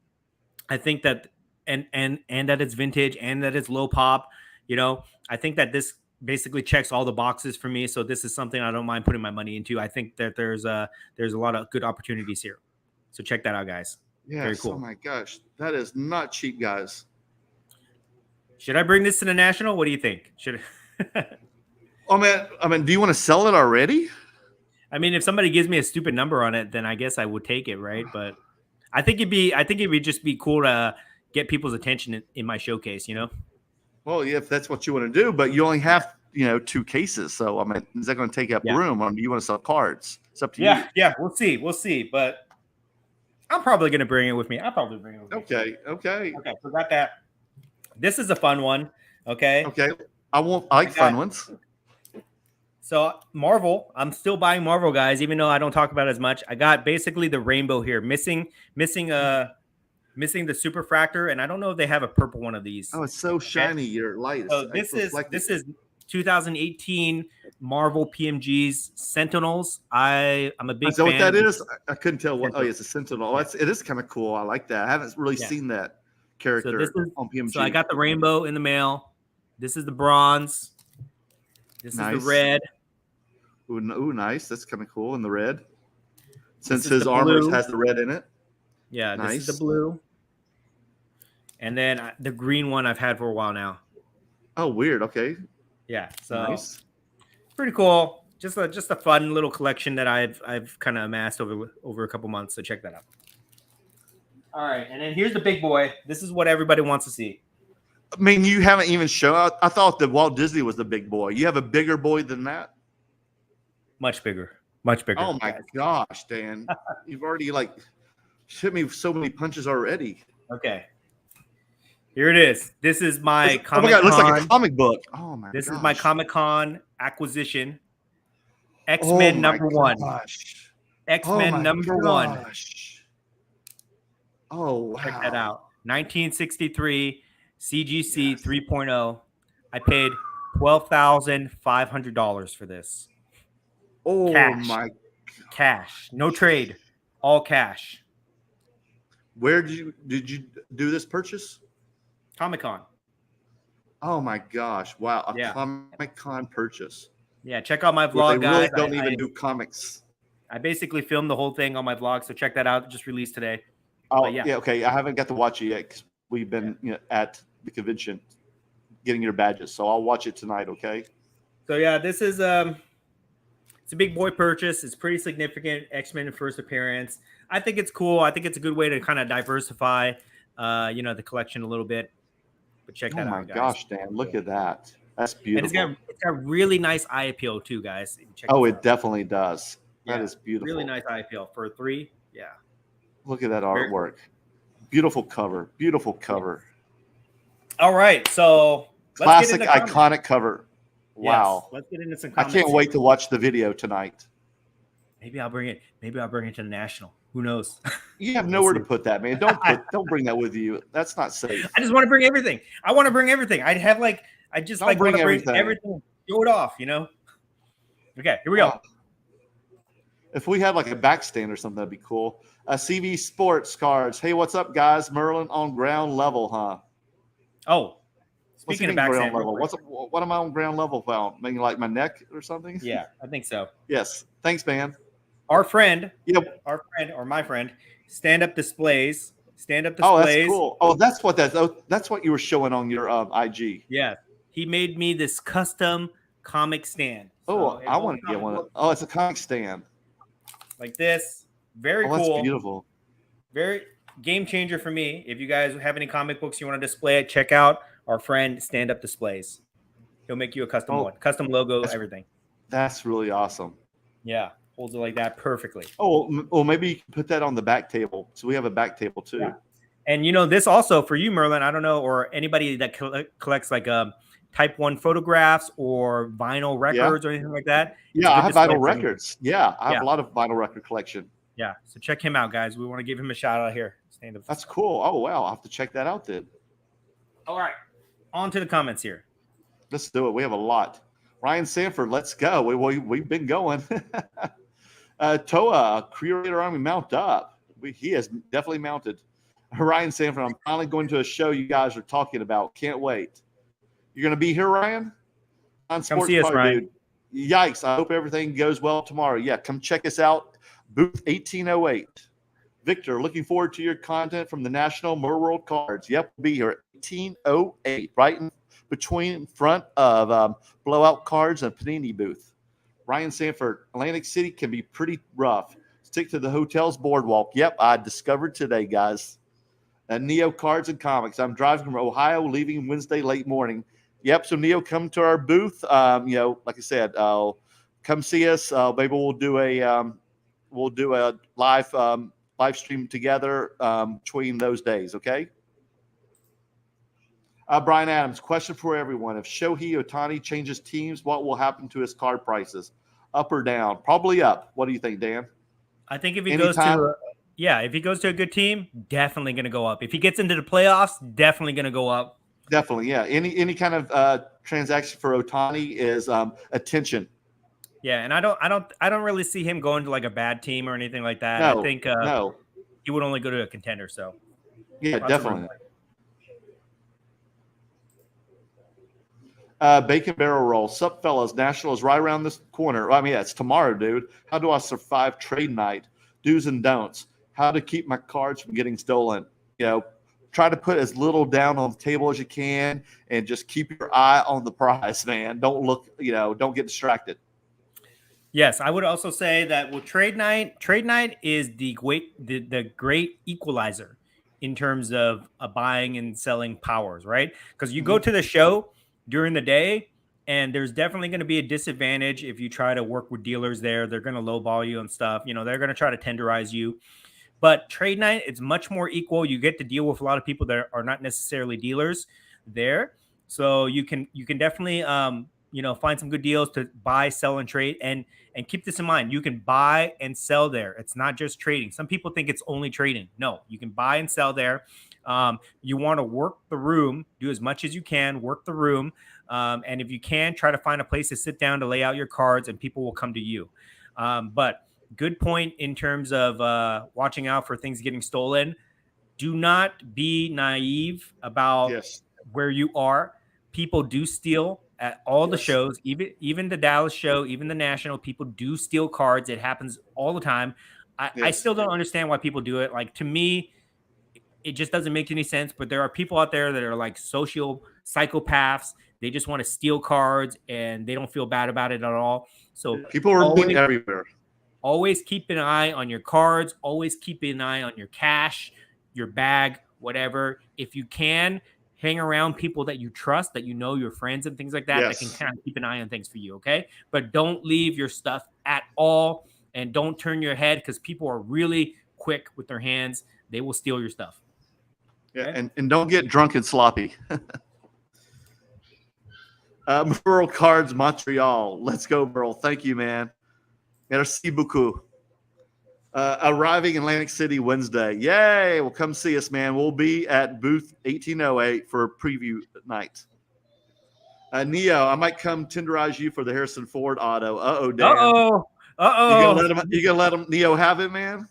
S2: I think that and that it's vintage and that it's low pop, you know, I think that this basically checks all the boxes for me. So this is something I don't mind putting my money into. I think that there's a lot of good opportunities here. So check that out, guys.
S1: Yeah.
S2: Very cool.
S1: Oh my gosh, that is not cheap, guys.
S2: Should I bring this to the National? What do you think? Should
S1: I mean, do you want to sell it already?
S2: I mean, if somebody gives me a stupid number on it, then I guess I would take it, right? But I think it would just be cool to get people's attention in my showcase, you know?
S1: Well, yeah, if that's what you want to do, but you only have, 2 cases. So, I mean, is that going to take up room? Or do you want to sell cards? It's up to you.
S2: Yeah, we'll see. But I'm probably going to bring it with me. I'll probably bring it with me. Okay, forgot that. This is a fun one, okay?
S1: Okay. I like fun ones.
S2: So Marvel, I'm still buying Marvel, guys, even though I don't talk about it as much. I got basically the rainbow here, missing the superfractor, and I don't know if they have a purple one of these.
S1: Oh, it's so shiny. Your light.
S2: So this is 2018 Marvel PMGs Sentinels. I'm a big fan.
S1: Is that what that is? I couldn't tell what. Oh, yeah, it's a Sentinel. It is kind of cool. I like that. I haven't really seen that character on PMG.
S2: So I got the rainbow in the mail. This is the bronze. This is the red.
S1: Ooh, nice. That's kind of cool in the red. Since his armor has the red in it.
S2: Yeah, nice. This is the blue. And then the green one I've had for a while now.
S1: Oh, weird. Okay.
S2: Yeah, so nice. Pretty cool. Just a fun little collection that I've kind of amassed over a couple months. So check that out. All right, and then here's the big boy. This is what everybody wants to see.
S1: I mean, you haven't even shown. I thought that Walt Disney was the big boy. You have a bigger boy than that?
S2: Much bigger. Much bigger.
S1: Oh my gosh, Dan. You've already hit me with so many punches already.
S2: Okay. Here it is. This is my Comic-Con.
S1: Oh my God, it looks like a comic book. Oh my
S2: This is my Comic-Con acquisition. X-Men number 1. X-Men number 1.
S1: Oh, wow.
S2: Check that out. 1963 CGC 3.0. I paid $12,500 for this.
S1: Oh,
S2: cash.
S1: my.
S2: Cash. No trade. All cash.
S1: Where did you do this purchase?
S2: Comic-Con.
S1: Oh my gosh! Wow, a Comic-Con purchase.
S2: Yeah, check out my vlog,
S1: they
S2: guys.
S1: Really don't even do comics.
S2: I basically filmed the whole thing on my vlog, so check that out. It just released today.
S1: Oh yeah, okay. I haven't got to watch it yet because we've been at the convention getting your badges, so I'll watch it tonight. Okay.
S2: So yeah, this is it's a big boy purchase. It's pretty significant. X-Men first appearance. I think it's cool. I think it's a good way to kind of diversify, the collection a little bit. But check that out, guys.
S1: Oh my gosh, Dan! Look at that. That's beautiful.
S2: And it's got really nice eye appeal too, guys.
S1: It definitely does.
S2: Yeah,
S1: that is beautiful.
S2: Really nice eye appeal for a 3. Yeah.
S1: Look at that artwork. Beautiful cover. Beautiful cover.
S2: All right, so
S1: classic, iconic cover. Wow.
S2: Yes, let's get into some comments.
S1: I can't wait to watch the video tonight.
S2: Maybe I'll bring it to the National. Who knows?
S1: You have nowhere to put that, man. Don't bring that with you. That's not safe.
S2: I just want to bring everything. I want to bring everything. I just
S1: Don't
S2: like want
S1: bring
S2: to bring
S1: everything.
S2: everything. Show it off, you know. Okay, here we go.
S1: If we had like a backstand or something, that'd be cool. CV Sports Cards. Hey, what's up, guys? Merlin on ground level, huh?
S2: Oh, speaking of backstand,
S1: ground level, what am I on ground level about? Maybe like my neck or something?
S2: Yeah, I think so.
S1: Yes. Thanks, man.
S2: Our friend, my friend, Stand Up Displays.
S1: Oh, that's cool. Oh, that's what you were showing on your IG.
S2: Yeah, he made me this custom comic stand.
S1: So I want to get one. Oh, it's a comic stand.
S2: Like this. Very cool.
S1: That's beautiful.
S2: Very game changer for me. If you guys have any comic books you want to display it, check out our friend Stand Up Displays. He'll make you a custom one. Custom logo, everything. That's
S1: really awesome.
S2: Yeah. Holds it like that perfectly.
S1: Oh, well, maybe you can put that on the back table. So we have a back table too.
S2: Yeah. And this also for you, Merlin, I don't know, or anybody that collects like type 1 photographs or vinyl records or anything like that.
S1: Yeah, I have vinyl records. Yeah, I have a lot of vinyl record collection.
S2: Yeah, so check him out, guys. We want to give him a shout out here. Stand Up.
S1: That's cool. Oh, wow. I'll have to check that out then.
S2: All right. On to the comments here.
S1: Let's do it. We have a lot. Ryan Sanford, let's go. We've been going. Toa, Creator Army mount up. He has definitely mounted. Ryan Sanford, I'm finally going to a show you guys are talking about. Can't wait. You're going to be here, Ryan?
S2: Come see us, Ryan.
S1: Dude. Yikes. I hope everything goes well tomorrow. Yeah, come check us out. Booth 1808. Victor, looking forward to your content from the National Motor World Cards. Yep, we'll be here at 1808, right in front of Blowout Cards and Panini booth. Ryan Sanford, Atlantic City can be pretty rough. Stick to the hotel's boardwalk. Yep, I discovered today, guys. Neo Cards and Comics. I'm driving from Ohio, leaving Wednesday late morning. Yep, so Neo, come to our booth. Like I said, come see us. Maybe we'll do a live stream together between those days. Okay. Brian Adams, question for everyone: if Shohei Otani changes teams, what will happen to his card prices? Up or down? Probably up. What do you think, Dan?
S2: I think if he goes to a good team, definitely going to go up. If he gets into the playoffs, definitely going to go up.
S1: Definitely, yeah. Any kind of transaction for Otani is attention.
S2: Yeah, and I don't really see him going to like a bad team or anything like that.
S1: No,
S2: I think he would only go to a contender. So
S1: yeah, definitely. Bacon Barrel Roll. Sup, fellas? National is right around this corner. I mean, it's tomorrow, dude. How do I survive trade night? Do's and don'ts. How to keep my cards from getting stolen. Try to put as little down on the table as you can and just keep your eye on the prize, man. Don't don't get distracted.
S2: Yes, I would also say that with trade night is the great equalizer in terms of buying and selling powers, right? Because you go to the show during the day, and there's definitely going to be a disadvantage if you try to work with dealers there. They're going to lowball you and stuff. They're going to try to tenderize you. But trade night, it's much more equal. You get to deal with a lot of people that are not necessarily dealers there. So you can definitely find some good deals to buy, sell, and trade. And keep this in mind. You can buy and sell there. It's not just trading. Some people think it's only trading. No, you can buy and sell there. You want to work the room, do as much as you can, work the room. And if you can, try to find a place to sit down to lay out your cards, and people will come to you. But good point in terms of watching out for things getting stolen. Do not be naive about where you are. People do steal at all the shows, even the Dallas show, even the National. People do steal cards. It happens all the time. I still don't understand why people do it. Like, to me, it just doesn't make any sense. But there are people out there that are like social psychopaths. They just want to steal cards and they don't feel bad about it at all. So
S1: people are everywhere.
S2: Always keep an eye on your cards. Always keep an eye on your cash, your bag, whatever. If you can, hang around people that you trust, that your friends and things like that, that can kind of keep an eye on things for you, okay? But don't leave your stuff at all, and don't turn your head, because people are really quick with their hands. They will steal your stuff.
S1: Yeah, okay? and don't get drunk and sloppy. Merle Cards Montreal. Let's go, Merle. Thank you, man. Merci beaucoup. Arriving in Atlantic City Wednesday. Yay! Well, come see us, man. We'll be at booth 1808 for preview night. Neo, I might come tenderize you for the Harrison Ford auto. Dan. You gonna let him Neo have it, man?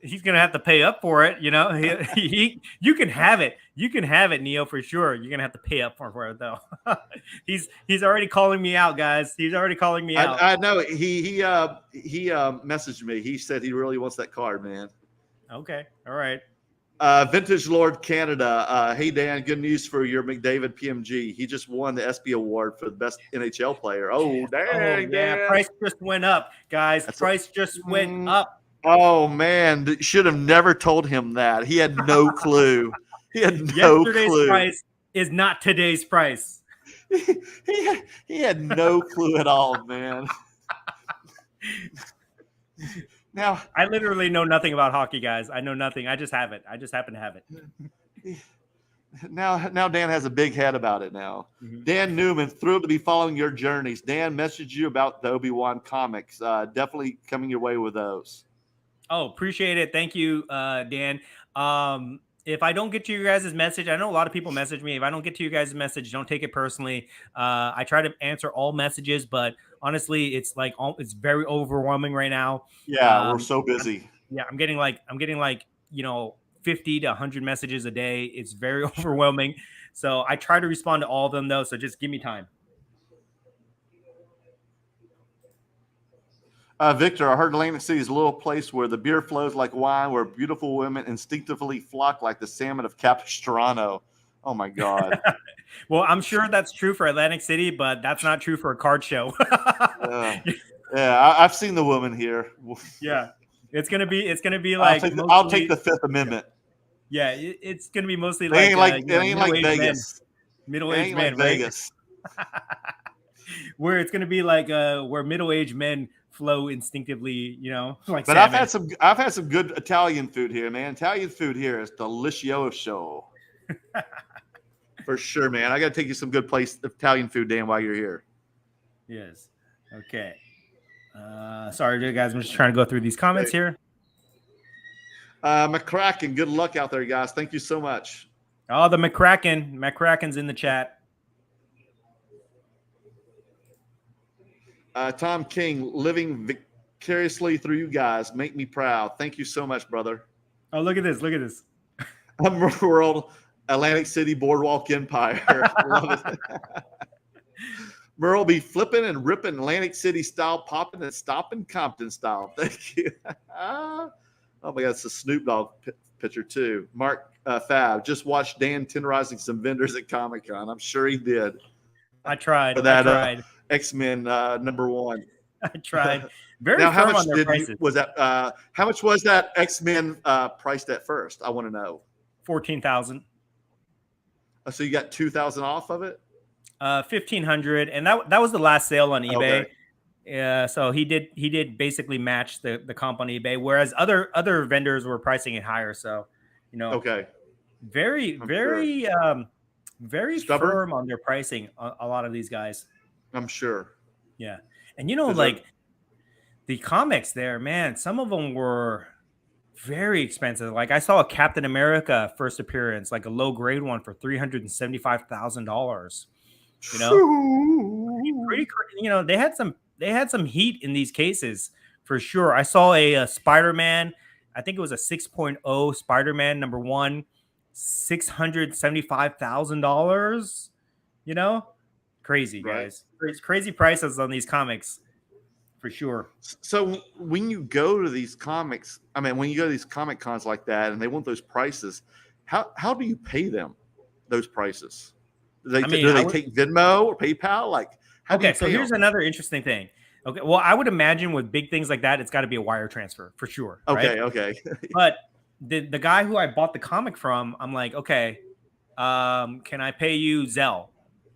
S2: He's gonna have to pay up for it, you know. You can have it. You can have it, Neo, for sure. You're gonna have to pay up for it though. He's already calling me out, guys. He's already calling me out.
S1: I know. He messaged me. He said he really wants that card, man.
S2: Okay. All right.
S1: Vintage Lord Canada. Hey Dan, good news for your McDavid PMG. He just won the ESPY award for the best NHL player. Oh, dang,
S2: yeah. Price just went up, guys. Price just went up.
S1: Oh man, should have never told him that. He had no clue. He had no clue.
S2: Yesterday's price is not today's price.
S1: he had no clue at all, man. Now
S2: I literally know nothing about hockey, guys. I know nothing. I just have it. I just happen to have it.
S1: Now Dan has a big head about it now. Mm-hmm. Dan Newman, thrilled to be following your journeys. Dan messaged you about the Obi-Wan comics. Definitely coming your way with those.
S2: Oh, appreciate it. Thank you, Dan. If I don't get to your guys' message, I know a lot of people message me. If I don't get to your guys' message, don't take it personally. I try to answer all messages, but honestly, it's very overwhelming right now.
S1: Yeah, we're so busy.
S2: I'm getting like 50 to 100 messages a day. It's very overwhelming. So I try to respond to all of them though. So just give me time.
S1: Victor, I heard Atlantic City is a little place where the beer flows like wine, where beautiful women instinctively flock like the salmon of Capistrano. Oh, my God.
S2: Well, I'm sure that's true for Atlantic City, but that's not true for a card show.
S1: Yeah, I've seen the woman here.
S2: Yeah, it's gonna be like
S1: I'll take the Fifth Amendment.
S2: Yeah, it's gonna be mostly
S1: it ain't like Vegas.
S2: Middle-aged men,
S1: like Vegas.
S2: Where it's gonna be like where middle-aged men flow instinctively, like.
S1: But
S2: salmon.
S1: I've had some good Italian food here, man. Italian food here is delicioso. For sure, man. I got to take you some good place Italian food, Dan, while you're here.
S2: Yes. Okay. Sorry, guys. I'm just trying to go through these comments here.
S1: McCracken, good luck out there, guys. Thank you so much.
S2: Oh, the McCracken's in the chat.
S1: Tom King, living vicariously through you guys, make me proud. Thank you so much, brother.
S2: Oh, look at this. Look at this.
S1: I'm World Atlantic City Boardwalk Empire. Love it. Merle be flipping and ripping Atlantic City style, popping and stopping Compton style. Thank you. Oh my God, it's a Snoop Dogg picture too. Mark Fab just watched Dan tenderizing some vendors at Comic-Con. I'm sure he did.
S2: I tried.
S1: I tried. X-Men #1.
S2: I tried. Very
S1: now,
S2: firm on their prices.
S1: How much was that X-Men priced at first? I want to know.
S2: 14,000.
S1: So you got 2,000 off of it?
S2: 1,500, and that was the last sale on eBay. Okay. So he did basically match the comp on eBay, whereas other vendors were pricing it higher. So,
S1: okay,
S2: very
S1: stubborn?
S2: firm on their pricing. A lot of these guys,
S1: I'm sure.
S2: Yeah, and like the comics there, man, some of them were very expensive. Like I saw a Captain America first appearance, like a low grade one for $375,000. Pretty. They had some heat in these cases for sure. I saw a Spider-Man. I think it was a 6.0 Spider-Man #1, $675,000. Crazy, guys. Right. Crazy prices on these comics. For sure.
S1: So when you go to these comics, when you go to these Comic Cons like that and they want those prices, how do you pay them those prices? Do they take Venmo or PayPal?
S2: So here's another interesting thing. Okay, well, I would imagine with big things like that, it's got to be a wire transfer for sure.
S1: Okay,
S2: right?
S1: okay.
S2: But the guy who I bought the comic from, I'm like, okay, can I pay you Zelle?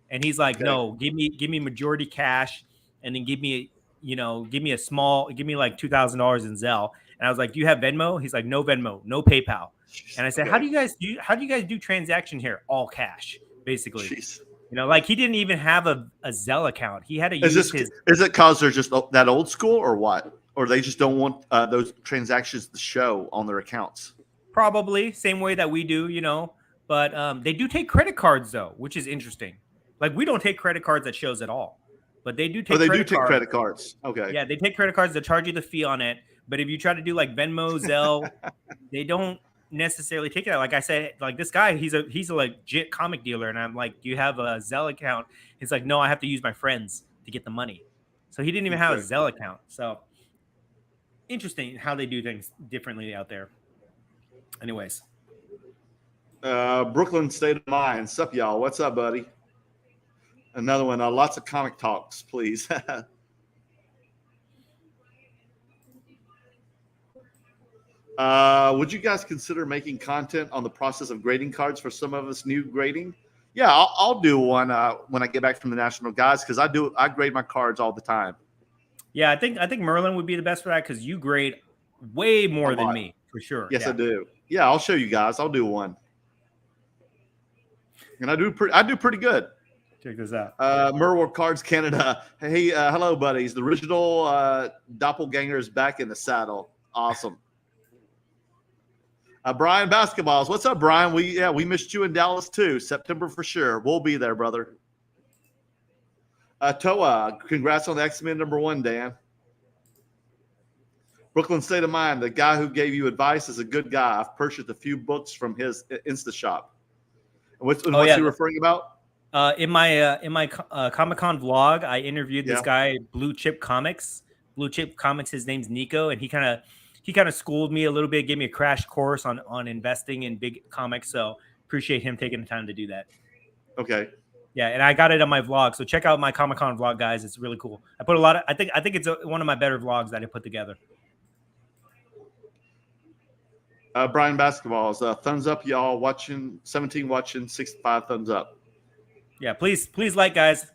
S2: And he's like, no, give me majority cash, and then give me like $2,000 in Zelle. And I was like, do you have Venmo? He's like, no Venmo, no PayPal. And I said, how do you guys do transaction here? All cash, basically. Jeez. Like he didn't even have a Zelle account. He had to use his.
S1: Is it because they're just that old school or what? or they just don't want those transactions to show on their accounts.
S2: Probably same way that we do, but they do take credit cards though, which is interesting. Like we don't take credit cards at shows at all, but they do take
S1: They do
S2: credit
S1: take
S2: cards.
S1: credit cards. Okay.
S2: Yeah, they take credit cards that charge you the fee on it. But if you try to do like Venmo, Zelle, they don't necessarily take it. Like I said, like this guy, he's a legit comic dealer, and I'm like, do you have a Zelle account? He's like, no, I have to use my friends to get the money. So he didn't even have a Zelle account. So interesting how they do things differently out there. Anyways.
S1: Brooklyn State of Mind. Sup, y'all? What's up, buddy? Another one. Lots of comic talks, please. Would you guys consider making content on the process of grading cards for some of us new grading? Yeah, I'll do one when I get back from the National Guys, because I grade my cards all the time.
S2: Yeah, I think Merlin would be the best for that because you grade way more than me for sure.
S1: Yes, yeah. I do. Yeah, I'll show you guys. I'll do one, and I do pretty good.
S2: Check this out.
S1: Merwar Cards Canada. Hey, hello, buddies. The original doppelganger is back in the saddle. Awesome. Brian Basketballs. What's up, Brian? We missed you in Dallas too. September for sure. We'll be there, brother. Toa, congrats on the X-Men #1, Dan. Brooklyn State of Mind. The guy who gave you advice is a good guy. I've purchased a few books from his Insta shop. What's he referring about?
S2: In my Comic-Con vlog, I interviewed this guy, Blue Chip Comics. Blue Chip Comics. His name's Nico, and he kind of schooled me a little bit, gave me a crash course on investing in big comics. So appreciate him taking the time to do that.
S1: Okay.
S2: Yeah, and I got it on my vlog. So check out my Comic-Con vlog, guys. It's really cool. I put a lot of. I think it's one of my better vlogs that I put together.
S1: Brian Basketballs. Thumbs up, y'all. Watching 17, watching 65. Thumbs up.
S2: Yeah, please like, guys.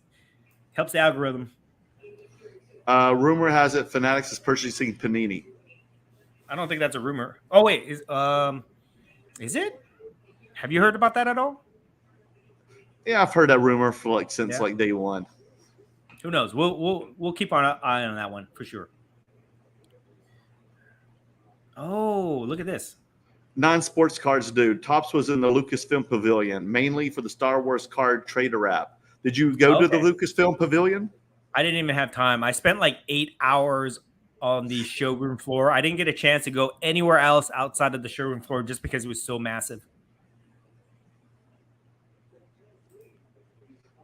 S2: Helps the algorithm.
S1: Rumor has it Fanatics is purchasing Panini.
S2: I don't think that's a rumor. Oh wait, is it? Have you heard about that at all?
S1: Yeah, I've heard that rumor for since day one.
S2: Who knows? We'll keep our eye on that one for sure. Oh, look at this.
S1: Non-sports cards, dude. Topps was in the Lucasfilm Pavilion, mainly for the Star Wars card trader wrap. Did you go to the Lucasfilm Pavilion?
S2: I didn't even have time. I spent like 8 hours on the showroom floor. I didn't get a chance to go anywhere else outside of the showroom floor just because it was so massive.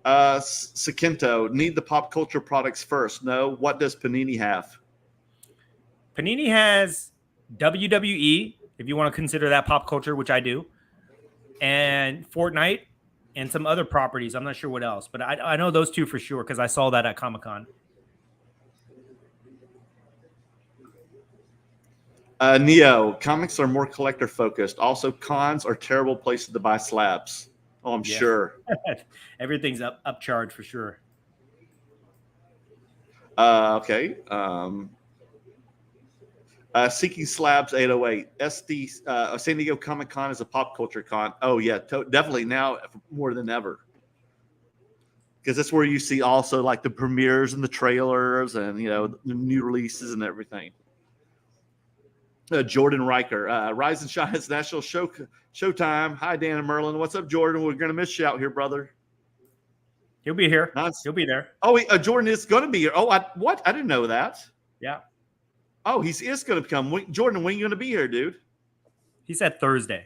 S1: Sakinto, need the pop culture products first. No. What does Panini have?
S2: Panini has WWE, if you want to consider that pop culture, which I do, and Fortnite, and some other properties. I'm not sure what else, but I know those two for sure because I saw that at Comic-Con.
S1: Neo, comics are more collector focused. Also, cons are terrible places to buy slabs. Oh, I'm sure.
S2: Everything's upcharged for sure.
S1: Okay. Seeking Slabs 808. SD San Diego Comic Con is a pop culture con. Oh yeah, definitely now more than ever. Because that's where you see also like the premieres and the trailers and the new releases and everything. Jordan Riker, Rise and Shine is National Showtime. Hi Dan and Merlin. What's up, Jordan? We're gonna miss you out here, brother.
S2: He'll be here. He'll be there.
S1: Oh, Jordan is gonna be here. Oh, what? I didn't know that.
S2: Yeah.
S1: Oh, he is going to come. Jordan, when are you going to be here, dude?
S2: He said Thursday.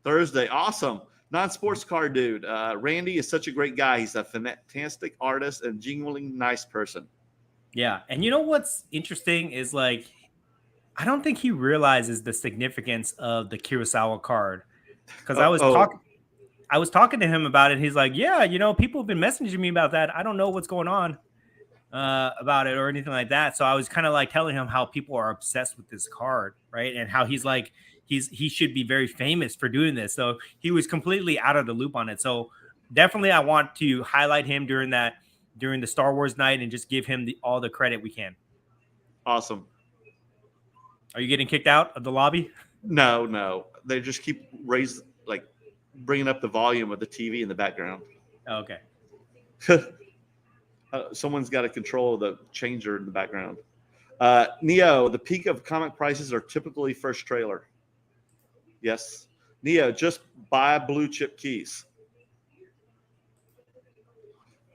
S1: Thursday. Awesome. Non-sports car dude. Randy is such a great guy. He's a fantastic artist and genuinely nice person.
S2: Yeah. And you know what's interesting is I don't think he realizes the significance of the Kurosawa card. Because I was talking to him about it. He's like, yeah, people have been messaging me about that. I don't know what's going on about it or anything like that. So I was kind of telling him how people are obsessed with this card, right? And how he's he should be very famous for doing this. So he was completely out of the loop on it. So definitely I want to highlight him during the Star Wars night and just give him all the credit we can.
S1: Awesome.
S2: Are you getting kicked out of the lobby?
S1: No. They just keep bringing up the volume of the TV in the background.
S2: Oh, okay.
S1: Someone's got to control the changer in the background. Neo, the peak of comic prices are typically first trailer. Yes. Neo, just buy blue chip keys.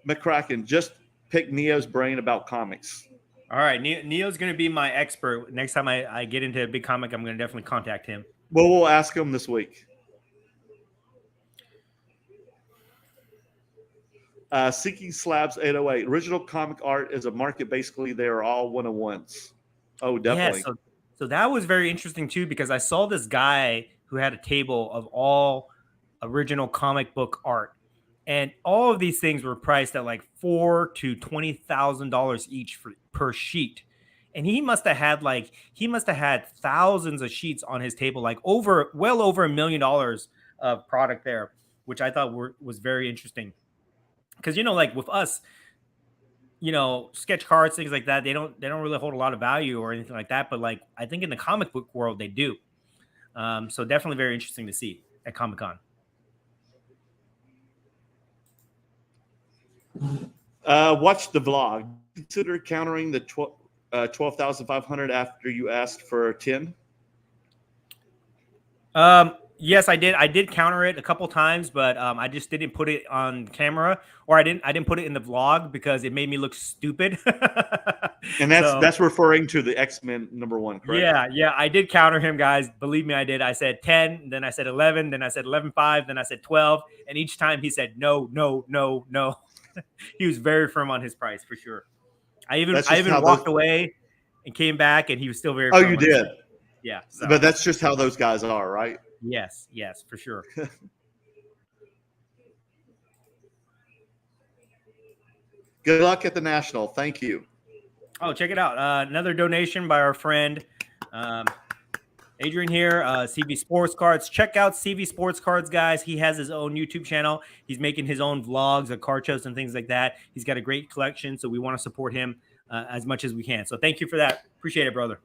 S1: McCracken, just pick Neo's brain about comics.
S2: All right, Neo's going to be my expert. Next time I get into a big comic, I'm going to definitely contact him.
S1: Well, we'll ask him this week. Seeking Slabs 808. Original comic art is a market. Basically, they are all one-on-ones. Oh, definitely.
S2: Yeah, so that was very interesting too, because I saw this guy who had a table of all original comic book art, and all of these things were priced at like $4,000 to $20,000 each per sheet. And he must have had thousands of sheets on his table, like well over $1 million of product there, which I thought was very interesting. Because like with us, sketch cards, things like that, they don't really hold a lot of value or anything like that. But like I think in the comic book world they do. So definitely very interesting to see at Comic-Con.
S1: Watch the vlog. Consider countering the 12,500 after you asked for 10.
S2: Yes, I did. I did counter it a couple times, but I just didn't put it on camera, or I didn't put it in the vlog because it made me look stupid.
S1: And that's referring to the X-Men #1, correct?
S2: Yeah, I did counter him, guys. Believe me, I did. I said 10, then I said 11, then I said 11.5, then I said 12, and each time he said no. He was very firm on his price for sure. I even walked away and came back, and he was still very firm.
S1: Oh, you did?
S2: Yeah. So.
S1: But that's just how those guys are, right?
S2: Yes, for sure.
S1: Good luck at the National. Thank you.
S2: Oh, check it out. Another donation by our friend Adrian here, CV Sports Cards. Check out CV Sports Cards, guys. He has his own YouTube channel. He's making his own vlogs of card shows and things like that. He's got a great collection, so we want to support him as much as we can. So thank you for that. Appreciate it, brother.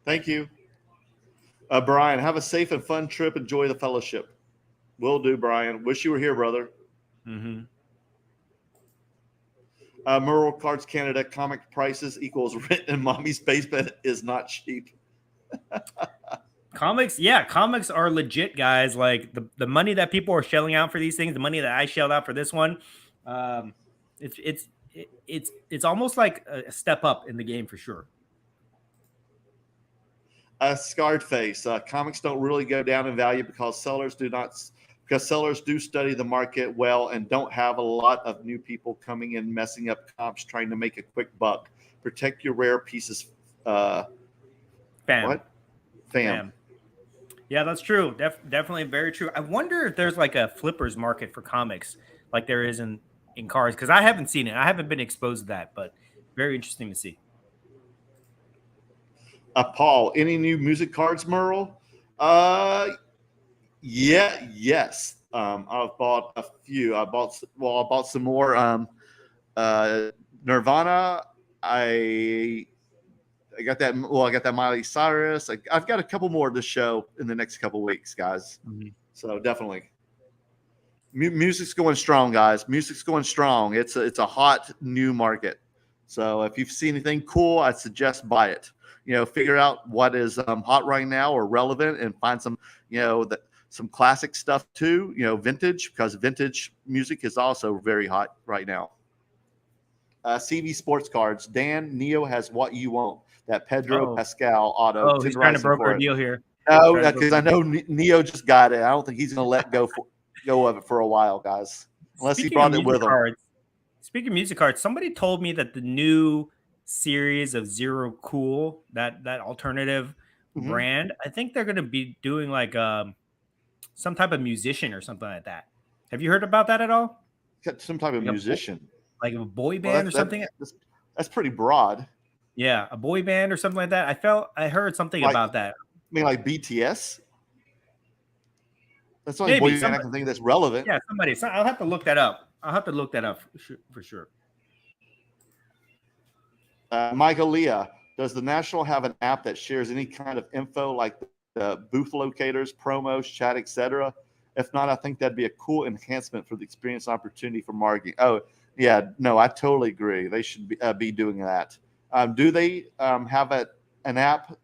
S1: Thank you. Brian, have a safe and fun trip. Enjoy the fellowship. Will do, Brian. Wish you were here, brother.
S2: Mm-hmm.
S1: Merle Cards Canada, comic prices equals rent in mommy's basement is not cheap.
S2: Comics are legit, guys. Like the money that people are shelling out for these things, the money that I shelled out for this one, it's almost like a step up in the game for sure.
S1: Scarred face. Comics don't really go down in value because sellers do study the market well and don't have a lot of new people coming in messing up comps trying to make a quick buck. Protect your rare pieces.
S2: Fam.
S1: What? Fam.
S2: Yeah, that's true. Definitely very true. I wonder if there's like a flippers market for comics like there is in cards, because I haven't seen it. I haven't been exposed to that, but very interesting to see.
S1: Paul, any new music cards, Merle? Yes. I've bought a few. I bought some more. Nirvana. I got that. Well, I got that Miley Cyrus. I've got a couple more to show in the next couple weeks, guys. Mm-hmm. So definitely, music's going strong, guys. Music's going strong. It's a hot new market. So if you've seen anything cool, I suggest buy it. Figure out what is hot right now or relevant, and find some, some classic stuff too. Vintage, because vintage music is also very hot right now. CV Sports Cards. Dan, Neo has what you want. That Pedro Pascal auto.
S2: Oh, he's trying to broker a deal here.
S1: No, because I know Neo just got it. I don't think he's going to let go of it for a while, guys. Unless he brought it with him.
S2: Speaking of music cards, somebody told me that the new series of Zero Cool, that alternative brand, I think they're going to be doing like some type of musician or something like that. Have you heard about that at all?
S1: Some type of musician,
S2: like a boy band or something.
S1: That's pretty broad.
S2: Yeah, a boy band or something like that. I heard something about that.
S1: I mean, like BTS. That's the only boy band I can think that's relevant.
S2: Yeah, somebody. I'll have to look that up. For sure.
S1: Michael Leah, does the National have an app that shares any kind of info like the booth locators, promos, chat, etc.? If not, I think that'd be a cool enhancement for the experience opportunity for marketing. Oh, yeah, no, I totally agree. They should be doing that. Do they have an app,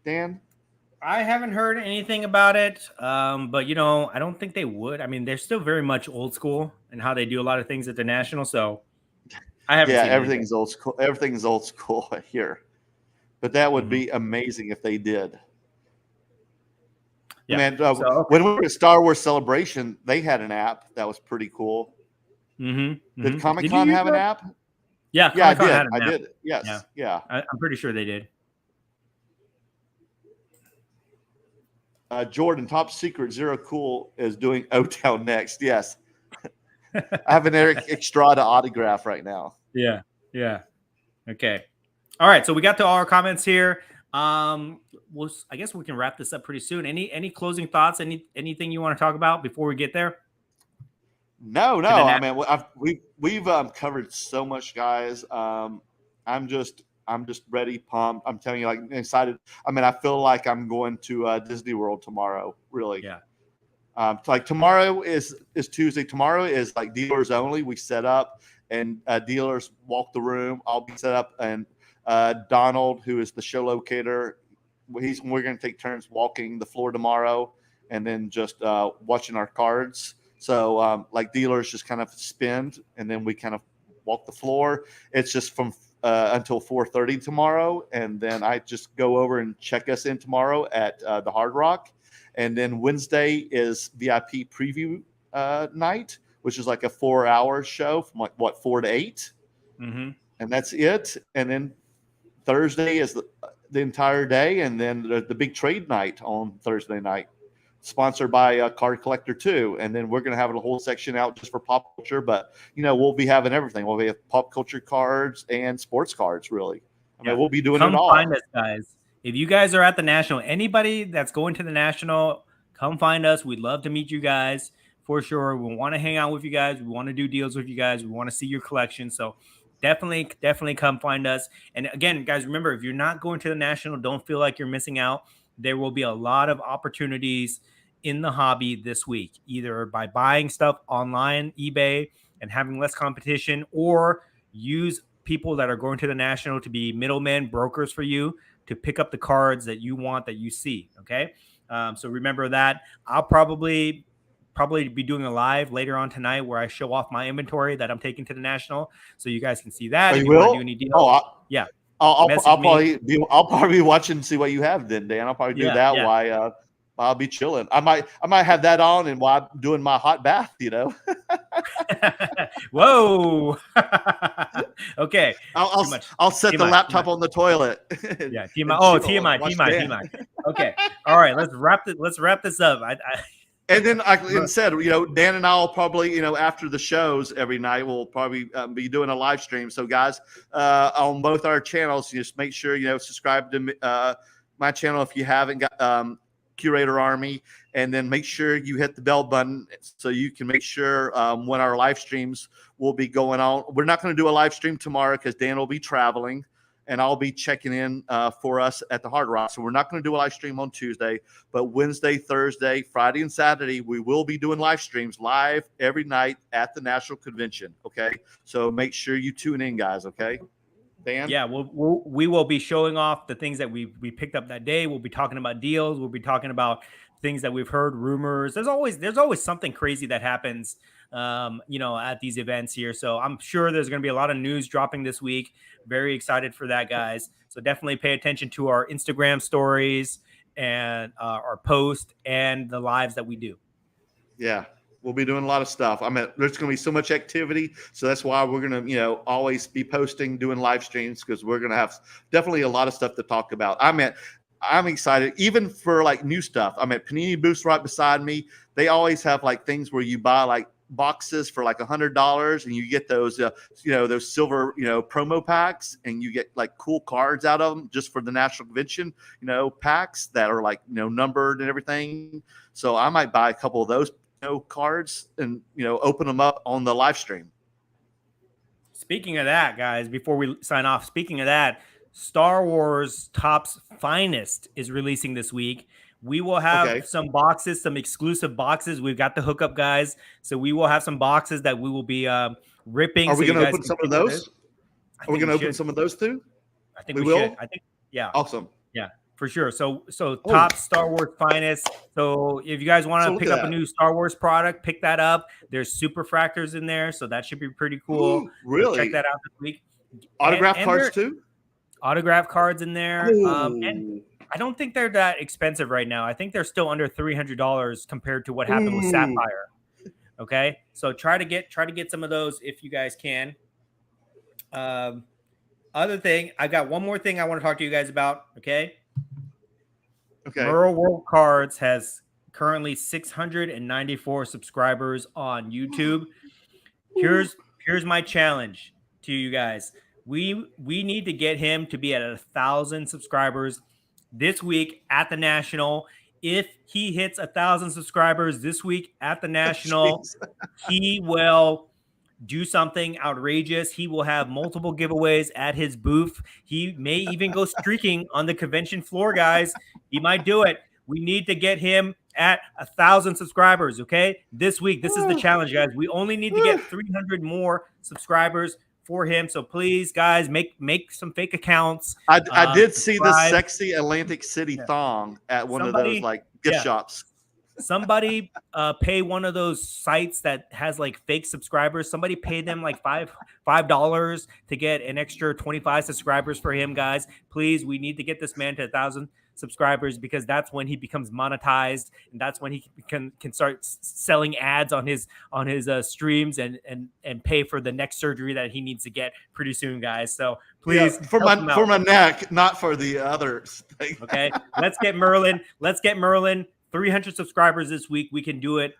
S1: Dan?
S2: I haven't heard anything about it, but I don't think they would. I mean, they're still very much old school in how they do a lot of things at the national. So I haven't
S1: Yeah,
S2: seen anything.
S1: everything's old school. Everything's old school here, but that would
S2: Mhm.
S1: be amazing if they did.
S2: Yeah.
S1: Man,
S2: So okay.
S1: when we were at Star Wars Celebration, they had an app that was pretty cool. Did Comic
S2: Did you
S1: Con
S2: use
S1: have an
S2: that?
S1: app?
S2: Yeah,
S1: Yeah, I
S2: Comic Con
S1: did.
S2: had
S1: I
S2: an app.
S1: did.
S2: Yeah,
S1: Yes. Yeah.
S2: I'm pretty sure they did.
S1: Jordan, top secret, Zero Cool is doing O-Town next. Yes. I have an Eric Estrada autograph right now.
S2: Yeah. Yeah. Okay. All right. So we got to all our comments here. I guess we can wrap this up pretty soon. Any closing thoughts? Anything you want to talk about before we get there?
S1: No.
S2: To the
S1: I
S2: next.
S1: mean, we've covered so much, guys. I'm just ready, pumped. I'm telling you, like excited. I mean, I feel like I'm going to Disney World tomorrow. Really.
S2: Yeah.
S1: Like tomorrow is Tuesday. Tomorrow is like dealers only. We set up and dealers walk the room. I'll be set up, and Donald, who is the show locator, we're going to take turns walking the floor tomorrow, and then just watching our cards. So like dealers just kind of spend, and then we kind of walk the floor. It's just from until 4:30 tomorrow, and then I just go over and check us in tomorrow at the Hard Rock. And then Wednesday is VIP preview night, which is like a 4-hour show from like 4 to 8, and that's it. And then Thursday is the entire day, and then the big trade night on Thursday night, sponsored by Card Collector 2. And then we're going to have a whole section out just for pop culture, but we'll be having everything. We'll have pop culture cards and sports cards. Really, I mean, we'll be doing it all.
S2: Come find us, guys. If you guys are at the National, anybody that's going to the National, come find us. We'd love to meet you guys for sure. We want to hang out with you guys. We want to do deals with you guys. We want to see your collection. So definitely come find us. And again, guys, remember, if you're not going to the National, don't feel like you're missing out. There will be a lot of opportunities in the hobby this week, either by buying stuff online, eBay, and having less competition, or use people that are going to the National to be middlemen, brokers for you to pick up the cards that you want, that you see. Okay. So remember that. I'll probably be doing a live later on tonight where I show off my inventory that I'm taking to the National, so you guys can see that.
S1: Oh,
S2: if
S1: you
S2: you
S1: will?
S2: want to do any deals.
S1: Oh,
S2: yeah.
S1: I'll probably be watching and see what you have then, Dan. I'll probably do that while I'll be chilling. I might have that on and while I'm doing my hot bath,
S2: Whoa. Okay.
S1: I'll set the laptop on the toilet.
S2: Yeah. TMI. Okay. All right. Let's wrap this up.
S1: And then, like I said, Dan and I will probably, after the shows every night, we'll probably be doing a live stream. So, guys, on both our channels, just make sure subscribe to my channel if you haven't got Curator Army, and then make sure you hit the bell button so you can make sure when our live streams will be going on. We're not going to do a live stream tomorrow because Dan will be traveling, and I'll be checking in for us at the Hard Rock. So we're not going to do a live stream on Tuesday, but Wednesday, Thursday, Friday, and Saturday, we will be doing live streams live every night at the National Convention. Okay, so make sure you tune in, guys. Okay. Dan?
S2: Yeah, we will be showing off the things that we picked up that day. We'll be talking about deals. We'll be talking about things that we've heard, rumors. There's always something crazy that happens, at these events here. So I'm sure there's going to be a lot of news dropping this week. Very excited for that, guys. So definitely pay attention to our Instagram stories and our post and the lives that we do.
S1: Yeah. We'll be doing a lot of stuff. I mean, there's going to be so much activity. So that's why we're going to, always be posting, doing live streams, because we're going to have definitely a lot of stuff to talk about. I'm excited, even for like new stuff. I'm at Panini booths right beside me. They always have like things where you buy like boxes for like $100 and you get those, those silver, promo packs, and you get like cool cards out of them just for the National Convention, packs that are like, numbered and everything. So I might buy a couple of those cards and open them up on the live stream.
S2: Speaking of that, guys, before we sign off, speaking of that, Star Wars Topps Finest is releasing this week. We will have some boxes, some exclusive boxes. We've got the hookup, guys, so we will have some boxes that we will be ripping.
S1: Are we going to open some of those? Are we going to open some of those too?
S2: I think
S1: we
S2: we should.
S1: will.
S2: I think, yeah.
S1: Awesome.
S2: Yeah, for sure. So top Star Wars finest. So if you guys want
S1: So
S2: to
S1: look
S2: pick
S1: at
S2: up a
S1: that.
S2: new Star Wars product, pick that up. There's super fractors in there, so that should be pretty cool.
S1: Ooh,
S2: So check
S1: really?
S2: that out this week.
S1: Autograph
S2: And
S1: cards
S2: there
S1: too?
S2: autograph cards in there. And
S1: Ooh.
S2: I don't think they're that expensive right now. I think they're still under $300 compared to what happened with
S1: Ooh.
S2: Sapphire. Okay, so try to get some of those if you guys can. Other thing, I got one more thing I want to talk to you guys about. Okay. Merle World Cards has currently 694 subscribers on YouTube. Here's my challenge to you guys. We need to get him to be at 1,000 subscribers this week at the National. If he hits 1,000 subscribers this week at the National, he will do something outrageous. He will have multiple giveaways at his booth. He may even go streaking on the convention floor, guys. He might do it. We need to get him at 1,000 subscribers, okay? This week, this is the challenge, guys. We only need to get 300 more subscribers for him. So please, guys, make some fake accounts.
S1: I did see the sexy Atlantic City thong at one of those like gift shops.
S2: Somebody pay one of those sites that has like fake subscribers. Somebody pay them like $5 to get an extra 25 subscribers for him, guys. Please, we need to get this man to 1,000 subscribers because that's when he becomes monetized, and that's when he can start selling ads on his streams and pay for the neck surgery that he needs to get pretty soon, guys. So please,
S1: for my neck, not for the others.
S2: Okay, let's get Merlin. 300 subscribers this week. We can do it.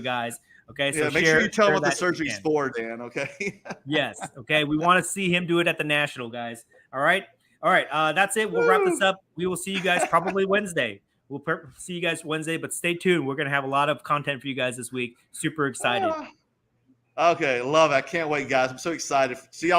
S2: Guys. Okay, so
S1: make sure you tell what the surgery's for, Dan. Okay.
S2: Yes. Okay, we want to see him do it at the National, guys. All right. That's it. We'll wrap this up. We will see you guys probably Wednesday. We'll see you guys Wednesday, but stay tuned. We're gonna have a lot of content for you guys this week. Super excited.
S1: Okay, love it. I can't wait, guys. I'm so excited. See y'all.